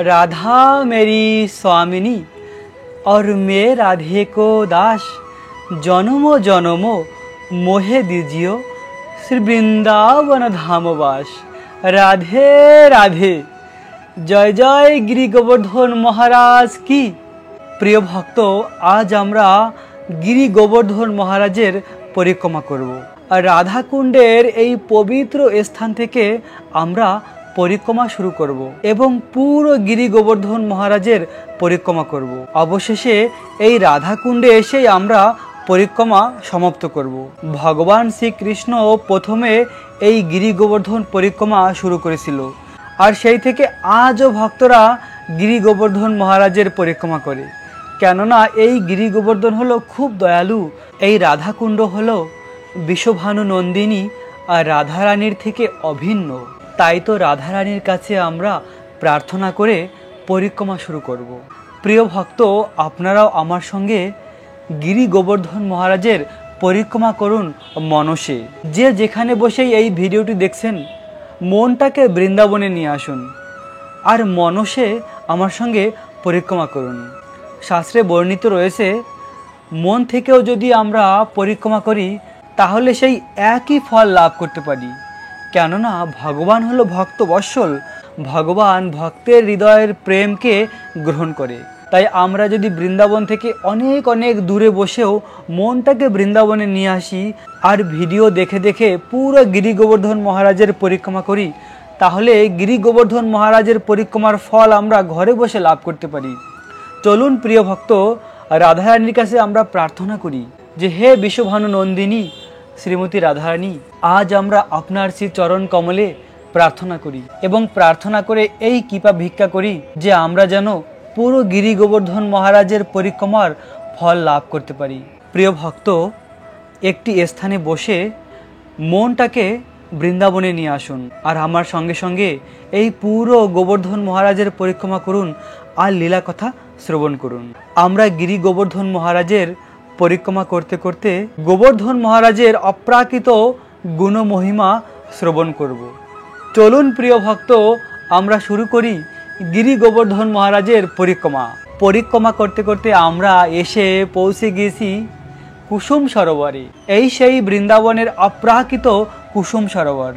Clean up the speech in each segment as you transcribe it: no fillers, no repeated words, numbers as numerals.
राधा मेरी स्वामिनी और मैं राधे को दास, जन्मो जन्मो मोहे दीजियो श्री वृंदावन धामवास। राधे राधे। जय जय गिरि गोवर्धन महाराज की। प्रिय भक्त, आज आमरा गिरि गोवर्धन महाराजेर परिक्रमा करब और राधा कुंडेर এই পবিত্র স্থান থেকে আমরা परिक्रमा शुरू करब एवं पुरो गिरि गोवर्धन महाराजेर परिक्रमा करब। अवशेषे এই राधा कुंडे एसे आमरा परिक्रमा समाप्त करब। भगवान श्री कृष्ण प्रथमे এই गिरि गोवर्धन परिक्रमा शुरू करेছিল और সেই থেকে आजও भक्तरा गिरि गोवर्धन महाराजेर परिक्रमा करे। কেননা এই गिरि गोवर्धन हलो खूब दयालु। এই राधा कुंड हलो विश्वभानु नंदिनी और राधा रानीर থেকে अभिन्न। তাই তো রাধা রানীর কাছে আমরা প্রার্থনা করে পরিক্রমা শুরু করব। প্রিয় ভক্ত, আপনারাও আমার সঙ্গে गिरि गोवर्धन महाराजेर परिक्रमा करुन मनसे। যে যেখানে বসেই এই ভিডিওটি দেখছেন মনটাকে বৃন্দাবনে নিয়ে আসুন আর মনসে আমার সঙ্গে পরিক্রমা করুন। শাস্ত্রে বর্ণিত রয়েছে মন থেকেও যদি আমরা পরিক্রমা করি তাহলে সেই একই ফল লাভ করতে পারি। কেননা ভগবান হলো ভক্ত বৎসল। ভগবান ভক্তের হৃদয়ের প্রেমকে গ্রহণ করে। তাই আমরা যদি বৃন্দাবন থেকে অনেক অনেক দূরে বসেও মনটাকে বৃন্দাবনে নিয়ে আসি আর ভিডিও দেখে দেখে পুরো गिरि गोवर्धन महाराजेर परिक्रमा करी তাহলে गिरि गोवर्धन महाराजेर परिक्रमार फल আমরা ঘরে বসে লাভ করতে পারি। চলুন প্রিয় ভক্ত, রাধা রানীর কাছে আমরা প্রার্থনা করি যে হে বিশ্বভানু নন্দিনী श्रीमती राधा रानी, आज आमरा आपनार श्री चरण कमले प्रार्थना करी एवं प्रार्थना करे এই কৃপা ভিক্ষা करी जे आमरा जेनो पुरो गिरि गोवर्धन महाराजेर परिक्रमार फल लाभ करते पारी। प्रिय भक्त, एकटी स्थाने बसे मनटाके बृंदाबने निये आसुन और आमार संगे संगे এই पुरो गोवर्धन महाराजेर परिक्रमा करुन और लीला कथा श्रवण करुन। आमरा गिरि गोवर्धन महाराजेर परिक्रमा करते करते गोवर्धन महाराजेर अप्राकृत गुण महिमा श्रवण करब। चलुन प्रिय भक्त, आमरा शुरू करी गिरि गोवर्धन महाराजेर परिक्रमा। परिक्रमा करते करते आमरा एसे पौঁছে গেছি कुसुम सरोवरे। এই সেই বৃন্দাবনের অপ্রাকৃত কুসুম সরোবর।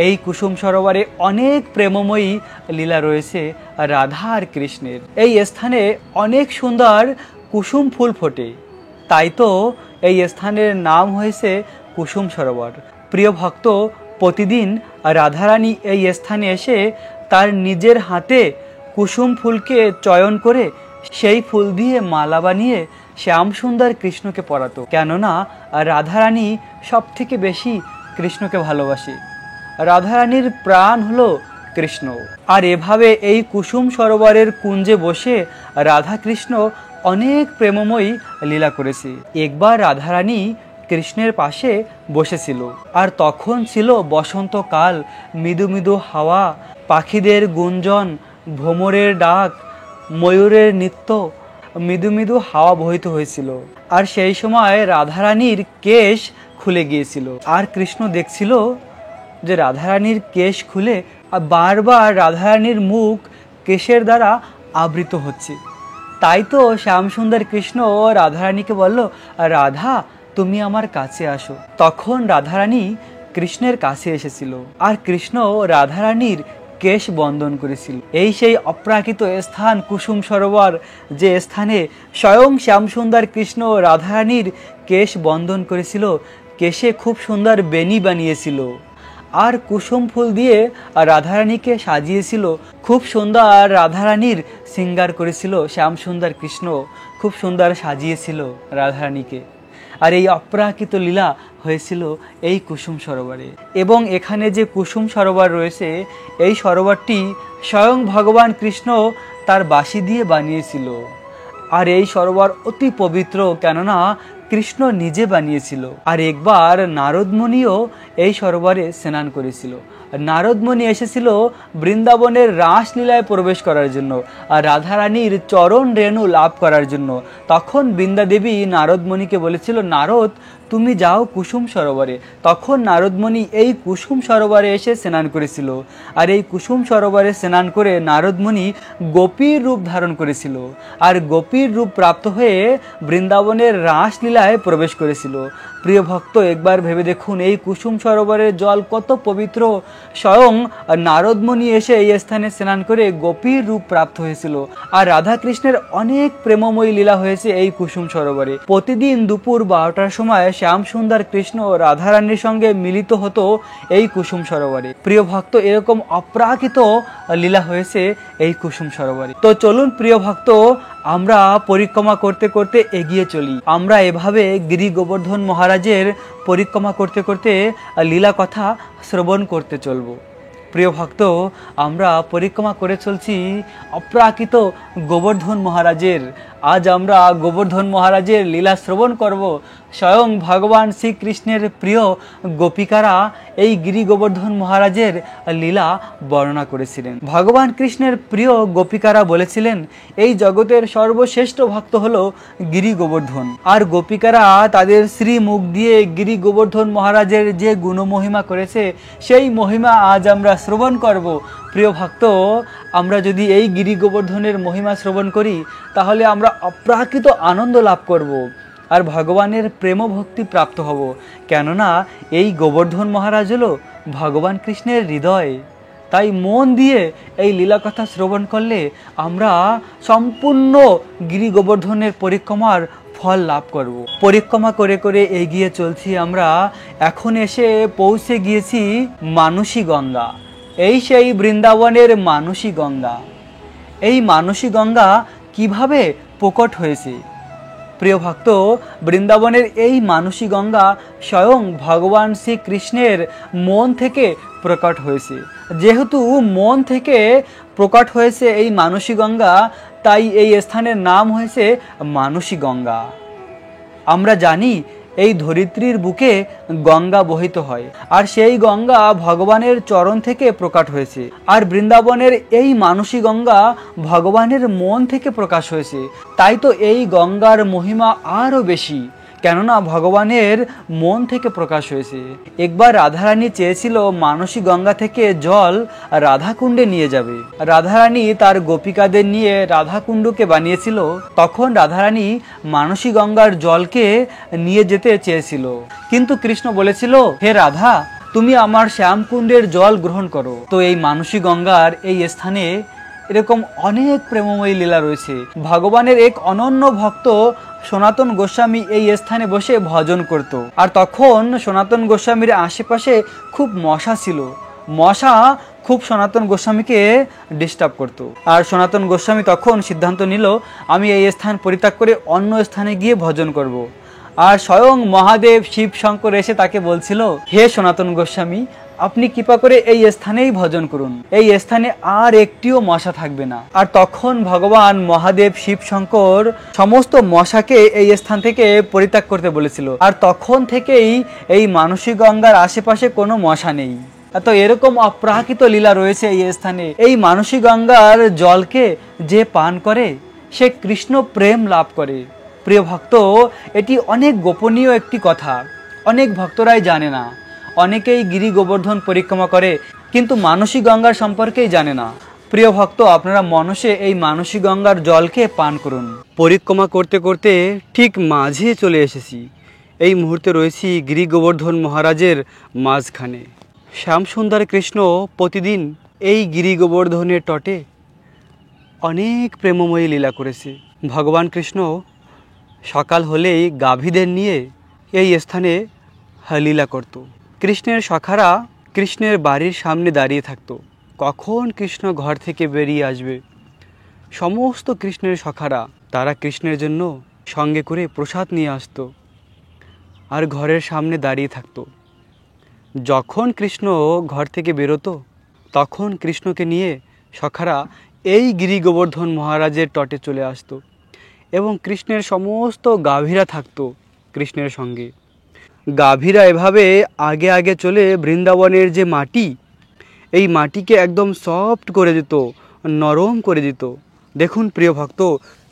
এই কুসুম সরোবরে অনেক প্রেমময়ী লীলা রয়েছে রাধা আর কৃষ্ণের। এই স্থানে অনেক সুন্দর কুসুম ফুল ফোটে, তাই তো এই স্থানের নাম হয়েছে কুসুম সরোবর। প্রিয় ভক্ত, প্রতিদিন রাধারানী এই স্থানে এসে তার নিজের হাতে কুসুম ফুলকে চয়ন করে সেই ফুল দিয়ে মালা বানিয়ে শ্যাম সুন্দর কৃষ্ণকে পরাতো। কেননা রাধারানী সব থেকে বেশি কৃষ্ণকে ভালোবাসে। রাধারানীর প্রাণ হলো কৃষ্ণ। আর এভাবে এই কুসুম সরোবরের কুঞ্জে বসে রাধা কৃষ্ণ অনেক প্রেমময়ী লীলা করেছে। একবার রাধারানী কৃষ্ণের পাশে বসেছিল আর তখন ছিল বসন্তকাল। মৃদু মৃদু হাওয়া, পাখিদের গুঞ্জন, ভ্রমরের ডাক, ময়ূরের নৃত্য, মৃদু মৃদু হাওয়া বহিত হয়েছিল। আর সেই সময় রাধারানীর কেশ খুলে গিয়েছিল আর কৃষ্ণ দেখছিল যে রাধারানীর কেশ খুলে বারবার রাধারানীর মুখ কেশের দ্বারা আবৃত হচ্ছে। তাই তো শ্যাম সুন্দর কৃষ্ণ রাধারানীকে বলল, রাধা তুমি আমার কাছে আসো। তখন রাধারানী কৃষ্ণের কাছে এসেছিল আর কৃষ্ণ রাধারানীর কেশ বন্দন করেছিল। এই সেই অপ্রাকৃত স্থান কুসুম সরোবর, যে স্থানে স্বয়ং শ্যাম সুন্দর কৃষ্ণ রাধারানীর কেশ বন্দন করেছিল। কেশে খুব সুন্দর বেনি বানিয়েছিল আর কুসুম ফুল দিয়ে রাধারানীকে সাজিয়েছিল। খুব সুন্দর রাধারানীর শৃঙ্গার করেছিল শ্যাম সুন্দর কৃষ্ণ, খুব সুন্দর সাজিয়েছিল রাধারানীকে। আর এই অপ্রাকৃত লীলা হয়েছিল এই কুসুম সরোবরে। এবং এখানে যে কুসুম সরোবর রয়েছে, এই সরোবরটি স্বয়ং ভগবান কৃষ্ণ তার বাঁশি দিয়ে বানিয়েছিল। আর এই সরোবর অতি পবিত্র, কেননা কৃষ্ণ নিজে বানিয়েছিল। আর একবার নারদমণিও এই সরোবরে স্নান করেছিল। নারদমণি এসেছিল বৃন্দাবনের রাসলীলায় প্রবেশ করার জন্য আর রাধারানীর চরণ রেণু লাভ করার জন্য। তখন বৃন্দা দেবী নারদমণিকে বলেছিল, নারদ তুমি যাও কুসুম সরোবরে। তখন নারদমণি এই কুসুম সরোবরে এসে স্নান করেছিল। আর এই কুসুম সরোবরে স্নান করে নারদমণি গোপীর রূপ ধারণ করেছিল, আর গোপীর রূপ প্রাপ্ত হয়ে বৃন্দাবনের রাসলীলায় প্রবেশ করেছিল। প্রিয় ভক্ত, একবার ভেবে দেখুন এই কুসুম সরোবরের জল কত পবিত্র। স্বয়ং নারদমণি এসে এই স্থানে স্নান করে গোপীর রূপ প্রাপ্ত হয়েছিল। আর রাধা কৃষ্ণের অনেক প্রেমময়ী লীলা হয়েছে এই কুসুম সরোবরে। প্রতিদিন দুপুর 12টার সময় শ্যাম সুন্দর কৃষ্ণ রাধারানীর সঙ্গে মিলিত হতো এই কুসুম সরোবরে। প্রিয় ভক্ত, এরকম অপ্রাকৃত লীলা হয়েছে এই কুসুম সরোবরে। তো চলুন প্রিয় ভক্ত, আমরা পরিক্রমা করতে করতে এগিয়ে চলি। আমরা এভাবে গিরি গোবর্ধন মহারাজের পরিক্রমা করতে করতে লীলা কথা শ্রবণ করতে চলব। প্রিয় ভক্ত, আমরা পরিক্রমা করে চলছি অপ্রাকৃত গোবর্ধন মহারাজের। আজ আমরা গোবর্ধন মহারাজের লীলা শ্রবণ করব। স্বয়ং ভগবান শ্রীকৃষ্ণের প্রিয় গোপিকারা এই গিরি গোবর্ধন মহারাজের লীলা বর্ণনা করেছিলেন। ভগবান কৃষ্ণের প্রিয় গোপিকারা বলেছিলেন এই জগতের সর্বশ্রেষ্ঠ ভক্ত হলো গিরি গোবর্ধন। আর গোপিকারা তাদের শ্রীমুখ দিয়ে গিরি গোবর্ধন মহারাজের যে গুণমহিমা করেছে সেই মহিমা আজ আমরা শ্রবণ করব। প্রিয় ভক্ত, আমরা যদি এই গিরি গোবর্ধনের মহিমা শ্রবণ করি তাহলে আমরা অপ্রাকৃত আনন্দ লাভ করব আর ভগবানের প্রেম ভক্তি প্রাপ্ত হব। কেননা এই গোবর্ধন মহারাজ হলো ভগবান কৃষ্ণের হৃদয়। তাই মন দিয়ে এই লীলা কথা শ্রবণ করলে আমরা সম্পূর্ণ গিরি গোবর্ধনের পরিক্রমার ফল লাভ করব। পরিক্রমা করে করে এগিয়ে চলছি আমরা। এখন এসে পৌঁছে গিয়েছি মানসী গঙ্গা। এই সেই বৃন্দাবনের মানসী গঙ্গা। এই মানসী গঙ্গা কিভাবে প্রকট হয়েছে? প্রিয় ভক্ত, বৃন্দাবনের এই মানসী গঙ্গা স্বয়ং ভগবান শ্রীকৃষ্ণের মন থেকে প্রকট হয়েছে। যেহেতু মন থেকে প্রকট হয়েছে এই মানসী গঙ্গা, তাই এই স্থানের নাম হয়েছে মানসী গঙ্গা। আমরা জানি এই ধরিত্রীর বুকে গঙ্গা বহিত হয়, আর সেই গঙ্গা ভগবানের চরণ থেকে প্রকাশ হয়েছে। আর বৃন্দাবনের এই মানসী গঙ্গা ভগবানের মন থেকে প্রকাশ হয়েছে। তাই তো এই গঙ্গার মহিমা আরও বেশি, কেননা ভগবানের মন থেকে প্রকাশ হয়েছে। একবার রাধারানী চেয়েছিল মানসী গঙ্গা থেকে জল রাধাকুণ্ডে নিয়ে যাবে। রাধারানী তার গোপিকাদের নিয়ে রাধাকুণ্ডকে বানিয়েছিল। তখন রাধারানী মানসী গঙ্গার জলকে নিয়ে যেতে চেয়েছিল, কিন্তু কৃষ্ণ বলেছিল, হে রাধা, তুমি আমার শ্যামকুণ্ডের জল গ্রহণ করো। তো এই মানসী গঙ্গার এই স্থানে এরকম অনেক প্রেমময়ী লীলা রয়েছে। ভগবানের এক অনন্য ভক্ত সনাতন গোস্বামী এই স্থানে বসে ভজন করত। আর তখন সনাতন গোস্বামীর আশেপাশে খুব মশা ছিল। মশা খুব সনাতন গোস্বামীকে ডিস্টার্ব করত। আর সনাতন গোস্বামী তখন সিদ্ধান্ত নিল, আমি এই স্থান পরিত্যাগ করে অন্য স্থানে গিয়ে ভজন করব। আর স্বয়ং মহাদেব শিব শঙ্কর এসে তাকে বলছিল, হে সনাতন গোস্বামী, আপনি কৃপা করে এই স্থানেই ভজন করুন। এই স্থানে আর একটিও মশা থাকবে না। আর তখন ভগবান মহাদেব শিব শঙ্কর সমস্ত মশাকে এই স্থান থেকে পরিত্যাগ করতে বলেছিল। আর তখন থেকেই এই মানসী গঙ্গার আশেপাশে কোনো মশা নেই। তো এরকম অপ্রাকৃত লীলা রয়েছে এই স্থানে। এই মানসী গঙ্গার জলকে যে পান করে সে কৃষ্ণ প্রেম লাভ করে। প্রিয় ভক্ত, এটি অনেক গোপনীয় একটি কথা, অনেক ভক্তরাই জানে না। অনেকেই গিরি গোবর্ধন পরিক্রমা করে কিন্তু মানসী গঙ্গার সম্পর্কেই জানে না। প্রিয় ভক্ত, আপনারা মনসে এই মানসী গঙ্গার জলকে পান করুন। পরিক্রমা করতে করতে ঠিক মাঝে চলে এসেছি। এই মুহূর্তে রয়েছি গিরি গোবর্ধন মহারাজের মাঝখানে। শ্যামসুন্দর কৃষ্ণ প্রতিদিন এই গিরি গোবর্ধনের তটে অনেক প্রেমময়ী লীলা করেছে। ভগবান কৃষ্ণ সকাল হলেই গাভীদের নিয়ে এই স্থানে লীলা করত। কৃষ্ণের সখারা কৃষ্ণের বাড়ির সামনে দাঁড়িয়ে থাকত, কখন কৃষ্ণ ঘর থেকে বেরিয়ে আসবে। সমস্ত কৃষ্ণের সখারা তারা কৃষ্ণের জন্য সঙ্গে করে প্রসাদ নিয়ে আসতো আর ঘরের সামনে দাঁড়িয়ে থাকতো। যখন কৃষ্ণ ঘর থেকে বেরোতো তখন কৃষ্ণকে নিয়ে সখারা এই গিরি গোবর্ধন মহারাজের তটে চলে আসতো এবং কৃষ্ণের সমস্ত গাভীরা থাকতো কৃষ্ণের সঙ্গে। গাভীরা এভাবে আগে আগে চলে বৃন্দাবনের যে মাটি, এই মাটিকে একদম সফট করে দিত, নরম করে দিত। দেখুন প্রিয় ভক্ত,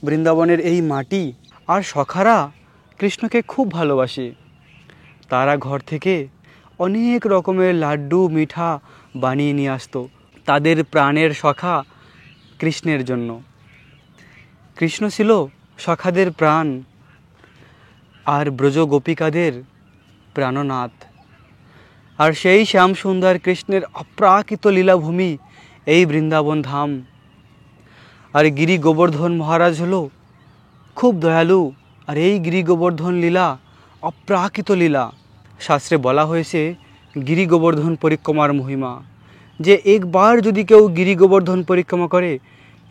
বৃন্দাবনের এই মাটি আর সখারা কৃষ্ণকে খুব ভালোবাসে। তারা ঘর থেকে অনেক রকমের লাড্ডু মিঠা বানিয়ে নিয়ে আসতো তাদের প্রাণের সখা কৃষ্ণের জন্য। কৃষ্ণ ছিল সখাদের প্রাণ আর ব্রজ গোপিকাদের প্রাণনাথ। আর সেই শ্যাম সুন্দর কৃষ্ণের অপ্রাকৃত লীলাভূমি এই বৃন্দাবন ধাম। আর গিরি গোবর্ধন মহারাজ হলো খুব দয়ালু। আর এই গিরি গোবর্ধন লীলা অপ্রাকৃত লীলা। শাস্ত্রে বলা হয়েছে গিরি গোবর্ধন পরিক্রমার মহিমা, যে একবার যদি কেউ গিরি গোবর্ধন পরিক্রমা করে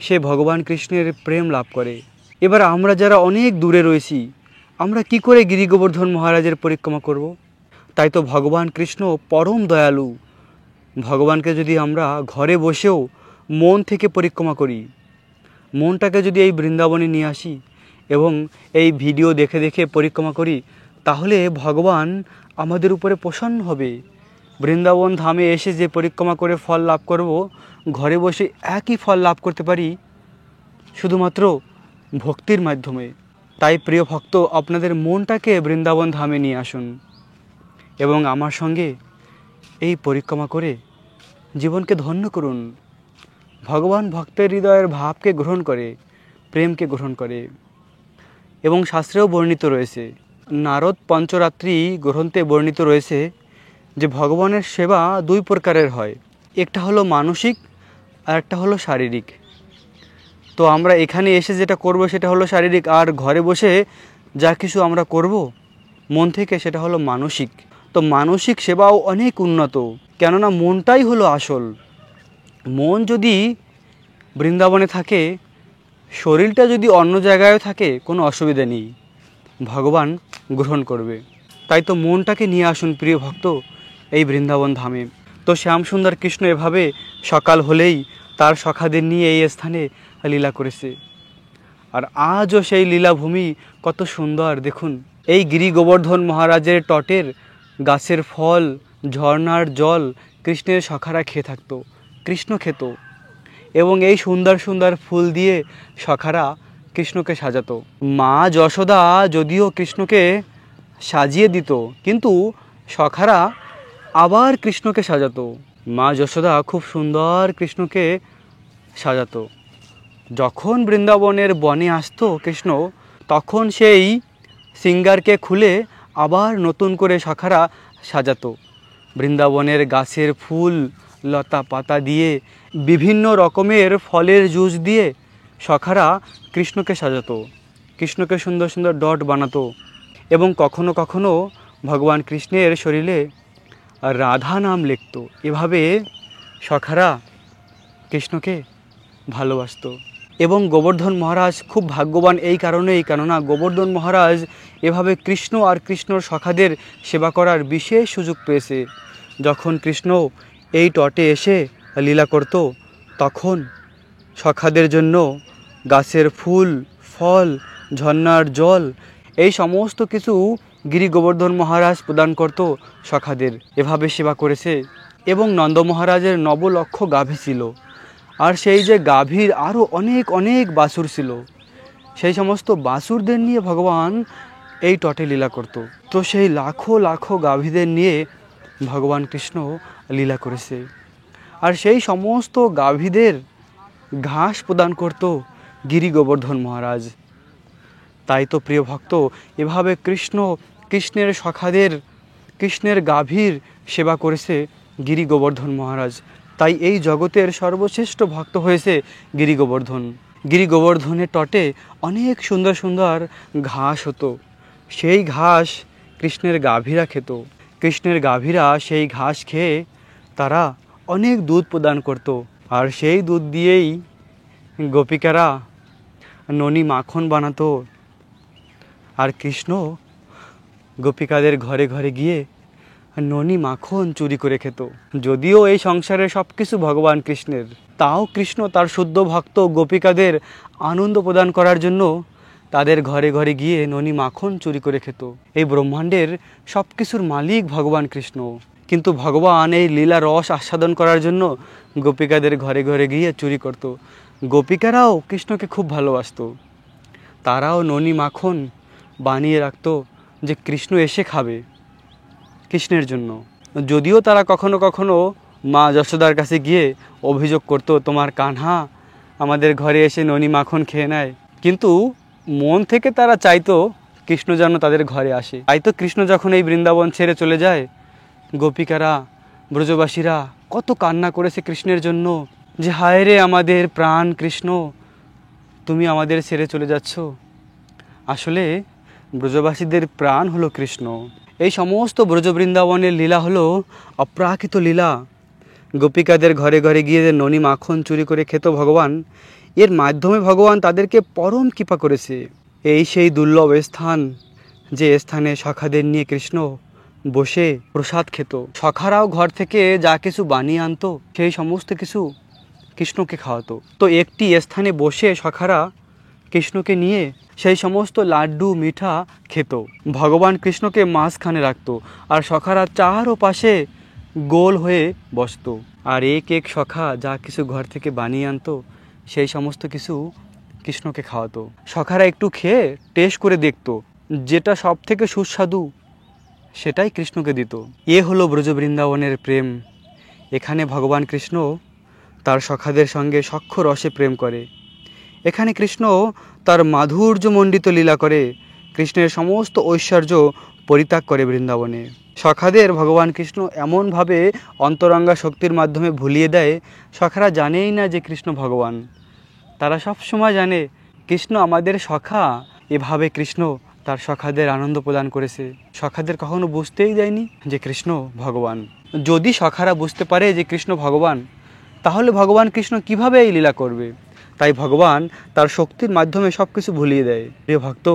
সে ভগবান কৃষ্ণের প্রেম লাভ করে। এবার আমরা যারা অনেক দূরে রয়েছি, আমরা কি করে গিরি গোবর্ধন মহারাজের পরিক্রমা করব? তাই তো ভগবান কৃষ্ণ পরম দয়ালু। ভগবানকে যদি আমরা ঘরে বসেও মন থেকে পরিক্রমা করি, মনটাকে যদি এই বৃন্দাবনে নিয়ে আসি এবং এই ভিডিও দেখে দেখে পরিক্রমা করি, তাহলে ভগবান আমাদের উপরে প্রসন্ন হবে। বৃন্দাবন ধামে এসে যে পরিক্রমা করে ফল লাভ করব, ঘরে বসে একই ফল লাভ করতে পারি শুধুমাত্র ভক্তির মাধ্যমে। তাই প্রিয় ভক্ত, আপনাদের মনটাকে বৃন্দাবন ধামে নিয়ে আসুন এবং আমার সঙ্গে এই পরিক্রমা করে জীবনকে ধন্য করুন। ভগবান ভক্তের হৃদয়ের ভাবকে গ্রহণ করে, প্রেমকে গ্রহণ করে। এবং শাস্ত্রেও বর্ণিত রয়েছে, নারদ পঞ্চরাত্রি গ্রন্থে বর্ণিত রয়েছে যে ভগবানের সেবা দুই প্রকারের হয়, একটা হলো মানসিক আর একটা হলো শারীরিক। তো আমরা এখানে এসে যেটা করব সেটা হলো শারীরিক, আর ঘরে বসে যা কিছু আমরা করব মন থেকে সেটা হলো মানসিক। তো মানসিক সেবাও অনেক উন্নত, কেননা মনটাই হলো আসল। মন যদি বৃন্দাবনে থাকে, শরীরটা যদি অন্য জায়গায় থাকে, কোনো অসুবিধা নেই, ভগবান গ্রহণ করবে। তাই তো মনটাকে নিয়ে আসুন প্রিয় ভক্ত এই বৃন্দাবন ধামে। তো শ্যামসুন্দর কৃষ্ণ এভাবে সকাল হলেই তার সখাদের নিয়ে এই স্থানে লীলা করেছে। আর আজও সেই লীলাভূমি কত সুন্দর দেখুন। এই গিরি গোবর্ধন মহারাজের তটের গাছের ফল, ঝর্ণার জল কৃষ্ণের সখারা খেয়ে থাকতো, কৃষ্ণ খেত। এবং এই সুন্দর সুন্দর ফুল দিয়ে সখারা কৃষ্ণকে সাজাতো। মা যশোদা যদিও কৃষ্ণকে সাজিয়ে দিত, কিন্তু সখারা আবার কৃষ্ণকে সাজাতো। মা যশোদা খুব সুন্দর কৃষ্ণকে সাজাতো। যখন বৃন্দাবনের বনে আসতো কৃষ্ণ, তখন সেই সিঙ্গারকে খুলে আবার নতুন করে সখারা সাজাতো। বৃন্দাবনের গাছের ফুল লতা পাতা দিয়ে, বিভিন্ন রকমের ফলের জুস দিয়ে সখারা কৃষ্ণকে সাজাতো, কৃষ্ণকে সুন্দর সুন্দর ডট বানাতো। এবং কখনো কখনো ভগবান কৃষ্ণের শরীরে রাধা নাম লিখত। এভাবে সখারা কৃষ্ণকে ভালোবাসত। এবং গোবর্ধন মহারাজ খুব ভাগ্যবান এই কারণেই, কেননা গোবর্ধন মহারাজ এভাবে কৃষ্ণ আর কৃষ্ণর সখাদের সেবা করার বিশেষ সুযোগ পেয়েছে। যখন কৃষ্ণ এই তটে এসে লীলা করত, তখন সখাদের জন্য গাছের ফুল, ফল, ঝর্ণার জল এই সমস্ত কিছু গিরি গোবর্ধন মহারাজ প্রদান করত সখাদের। এভাবে সেবা করেছে। এবং নন্দ মহারাজের 9 লক্ষ গাভী ছিল, আর সেই যে গাভীর আরও অনেক অনেক বাছুর ছিল, সেই সমস্ত বাছুরদের নিয়ে ভগবান এই তটে লীলা করত। তো সেই লাখো লাখো গাভীদের নিয়ে ভগবান কৃষ্ণ লীলা করেছে। আর সেই সমস্ত গাভীদের ঘাস প্রদান করত গিরি গোবর্ধন মহারাজ। তাই তো প্রিয় ভক্ত, এভাবে কৃষ্ণের সখাদের, কৃষ্ণের গাভীর সেবা করেছে গিরি গোবর্ধন মহারাজ। তাই এই জগতের সর্বশ্রেষ্ঠ ভক্ত হয়েছে গিরি গোবর্ধন। গিরি গোবর্ধনের তটে অনেক সুন্দর সুন্দর ঘাস হতো, সেই ঘাস কৃষ্ণের গাভীরা খেত। কৃষ্ণের গাভীরা সেই ঘাস খেয়ে তারা অনেক দুধ প্রদান করত। আর সেই দুধ দিয়েই গোপিকারা ননি মাখন বানাতো। আর কৃষ্ণ গোপিকাদের ঘরে ঘরে গিয়ে ননি মাখন চুরি করে খেত। যদিও এই সংসারে সব কিছু ভগবান কৃষ্ণের, তাও কৃষ্ণ তার শুদ্ধ ভক্ত গোপিকাদের আনন্দ প্রদান করার জন্য তাদের ঘরে ঘরে গিয়ে ননি মাখন চুরি করে খেত। এই ব্রহ্মাণ্ডের সব কিছুর মালিক ভগবান কৃষ্ণ, কিন্তু ভগবান এই লীলা রস আস্বাদন করার জন্য গোপিকাদের ঘরে ঘরে গিয়ে চুরি করত। গোপিকারাও কৃষ্ণকে খুব ভালোবাসতো, তারাও ননি মাখন বানিয়ে রাখতো যে কৃষ্ণ এসে খাবে। কৃষ্ণের জন্য। যদিও তারা কখনো কখনো মা যশোদার কাছে গিয়ে অভিযোগ করতো, তোমার কানহা আমাদের ঘরে এসে ননি মাখন খেয়ে নেয়, কিন্তু মন থেকে তারা চাইতো কৃষ্ণ যেন তাদের ঘরে আসে। তাই তো কৃষ্ণ যখন এই বৃন্দাবন ছেড়ে চলে যায়, গোপিকারা, ব্রজবাসীরা কত কান্না করেছে কৃষ্ণের জন্য, যে হায় রে আমাদের প্রাণ কৃষ্ণ, তুমি আমাদের ছেড়ে চলে যাচ্ছ। আসলে ব্রজবাসীদের প্রাণ হলো কৃষ্ণ। এই সমস্ত ব্রজবৃন্দাবনের লীলা হলো অপ্রাকৃত লীলা। গোপিকাদের ঘরে ঘরে গিয়ে যে ননি মাখন চুরি করে খেত ভগবান, এর মাধ্যমে ভগবান তাদেরকে পরম কৃপা করেছে। এই সেই দুর্লভ স্থান, যে স্থানে সখাদের নিয়ে কৃষ্ণ বসে প্রসাদ খেত। সখারাও ঘর থেকে যা কিছু বানিয়ে আনতো, সেই সমস্ত কিছু কৃষ্ণকে খাওয়াতো। তো একটি স্থানে বসে সখারা কৃষ্ণকে নিয়ে সেই সমস্ত লাড্ডু মিঠা খেত। ভগবান কৃষ্ণকে মাঝখানে রাখতো, আর সখারা চারও পাশে গোল হয়ে বসতো। আর এক এক সখা যা কিছু ঘর থেকে বানিয়ে আনতো, সেই সমস্ত কিছু কৃষ্ণকে খাওয়াতো। সখারা একটু খেয়ে টেস্ট করে দেখতো, যেটা সব থেকে সুস্বাদু সেটাই কৃষ্ণকে দিত। এ হলো ব্রজবৃন্দাবনের প্রেম। এখানে ভগবান কৃষ্ণ তার সখাদের সঙ্গে সখ্য রসে প্রেম করে। এখানে কৃষ্ণ তার মাধুর্যমণ্ডিত লীলা করে, কৃষ্ণের সমস্ত ঐশ্বর্য পরিত্যাগ করে বৃন্দাবনে। সখাদের ভগবান কৃষ্ণ এমনভাবে অন্তরঙ্গা শক্তির মাধ্যমে ভুলিয়ে দেয়, সখারা জানেই না যে কৃষ্ণ ভগবান। তারা সব সময় জানে কৃষ্ণ আমাদের সখা। এভাবে কৃষ্ণ তার সখাদের আনন্দ প্রদান করেছে। সখাদের কখনো বুঝতেই দেয়নি যে কৃষ্ণ ভগবান। যদি সখারা বুঝতে পারে যে কৃষ্ণ ভগবান, তাহলে ভগবান কৃষ্ণ কিভাবে এই লীলা করবে? তাই ভগবান তার শক্তির মাধ্যমে সব কিছু ভুলিয়ে দেয়। প্রিয় ভক্ত,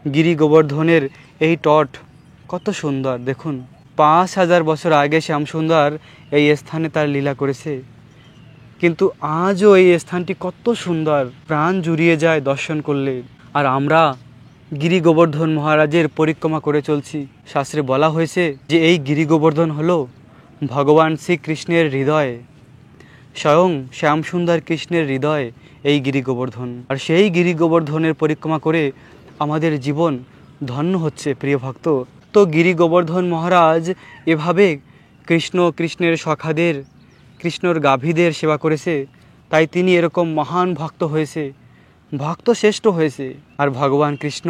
গিরি গোবর্ধনের এই তট কত সুন্দর দেখুন। 5000 বছর আগে শ্যামসুন্দর এই স্থানে তার লীলা করেছে, কিন্তু আজও এই স্থানটি কত সুন্দর, প্রাণ জুড়িয়ে যায় দর্শন করলে। আর আমরা গিরি গোবর্ধন মহারাজের পরিক্রমা করে চলছি। শাস্ত্রে বলা হয়েছে যে এই গিরি গোবর্ধন হলো ভগবান শ্রীকৃষ্ণের হৃদয়, স্বয়ং শ্যামসুন্দর কৃষ্ণের হৃদয় এই গিরি গোবর্ধন। আর সেই গিরি গোবর্ধনের পরিক্রমা করে আমাদের জীবন ধন্য হচ্ছে। প্রিয় ভক্ত, তো গিরি গোবর্ধন মহারাজ এভাবে কৃষ্ণের সখাদের, কৃষ্ণর গাভীদের সেবা করেছে, তাই তিনি এরকম মহান ভক্ত হয়েছে, ভক্ত শ্রেষ্ঠ হয়েছে। আর ভগবান কৃষ্ণ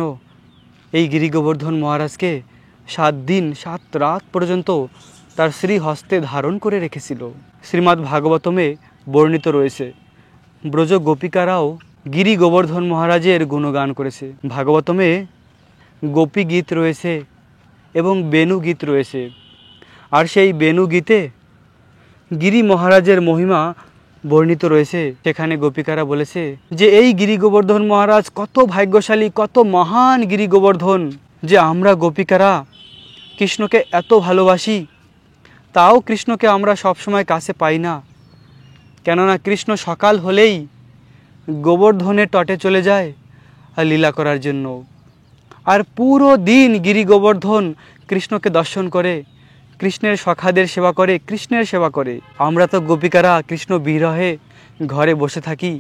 এই গিরি গোবর্ধন মহারাজকে 7 দিন 7 রাত পর্যন্ত তার শ্রীহস্তে ধারণ করে রেখেছিল। শ্রীমদ্ ভাগবতমে বর্ণিত রয়েছে। ব্রজ গোপিকারাও গিরি গোবর্ধন মহারাজের গুণগান করেছে। ভাগবতমে গোপী গীত রয়েছে এবং বেণু গীত রয়েছে। আর সেই বেণু গীতে গিরি মহারাজের মহিমা বর্ণিত রয়েছে। সেখানে গোপিকারা বলেছে যে এই গিরি গোবর্ধন মহারাজ কত ভাগ্যশালী, কত মহান গিরি গোবর্ধন, যে আমরা গোপিকারা কৃষ্ণকে এত ভালোবাসি, তাও কৃষ্ণকে আমরা সবসময় কাছে পাই না। কেননা কৃষ্ণ সকাল হলেই গোবর্ধনের তটে চলে যায় আর লীলা করার জন্য, আর পুরো দিন গিরি গোবর্ধন কৃষ্ণকে দর্শন করে, কৃষ্ণের সখাদের সেবা করে, কৃষ্ণের সেবা করে। আমরা তো গোপিকারা কৃষ্ণ বিরহে ঘরে বসে থাকি,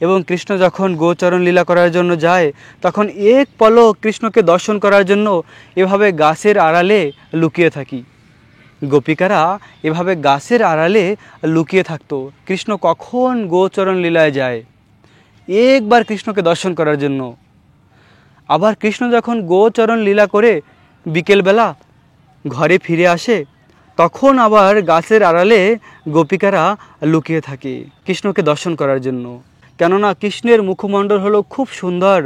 এবং কৃষ্ণ যখন গোচরণ লীলা করার জন্য যায়, তখন এক পলক কৃষ্ণকে দর্শন করার জন্য এভাবে গাছের আড়ালে লুকিয়ে থাকি। গোপিকারা এভাবে গাছের আড়ালে লুকিয়ে থাকতো, কৃষ্ণ কখন গোচরণ লীলায় যায় একবার কৃষ্ণকে দর্শন করার জন্য। আবার কৃষ্ণ যখন গোচরণ লীলা করে বিকেলবেলা ঘরে ফিরে আসে, তখন আবার গাছের আড়ালে গোপিকারা লুকিয়ে থাকে কৃষ্ণকে দর্শন করার জন্য। কেননা কৃষ্ণের মুখমণ্ডল হলো খুব সুন্দর,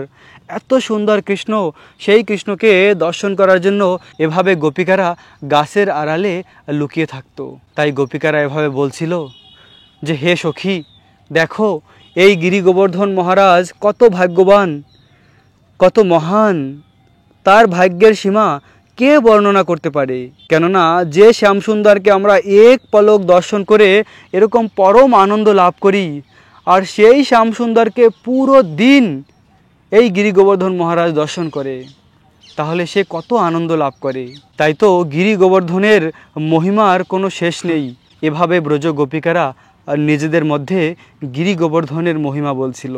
এত সুন্দর কৃষ্ণ, সেই কৃষ্ণকে দর্শন করার জন্য এভাবে গোপিকারা গাছের আড়ালে লুকিয়ে থাকতো। তাই গোপিকারা এভাবে বলছিল যে হে সখী, দেখো এই গিরি গোবর্ধন মহারাজ কত ভাগ্যবান, কত মহান, তার ভাগ্যের সীমা কে বর্ণনা করতে পারে। কেননা যে শ্যামসুন্দরকে আমরা এক পলক দর্শন করে এরকম পরম আনন্দ লাভ করি, আর সেই শ্যামসুন্দরকে পুরো দিন এই গিরি গোবর্ধন মহারাজ দর্শন করে, তাহলে সে কত আনন্দ লাভ করে। তাই তো গিরি গোবর্ধনের মহিমার কোনো শেষ নেই। এভাবে ব্রজ গোপিকারা নিজেদের মধ্যে গিরি গোবর্ধনের মহিমা বলছিল।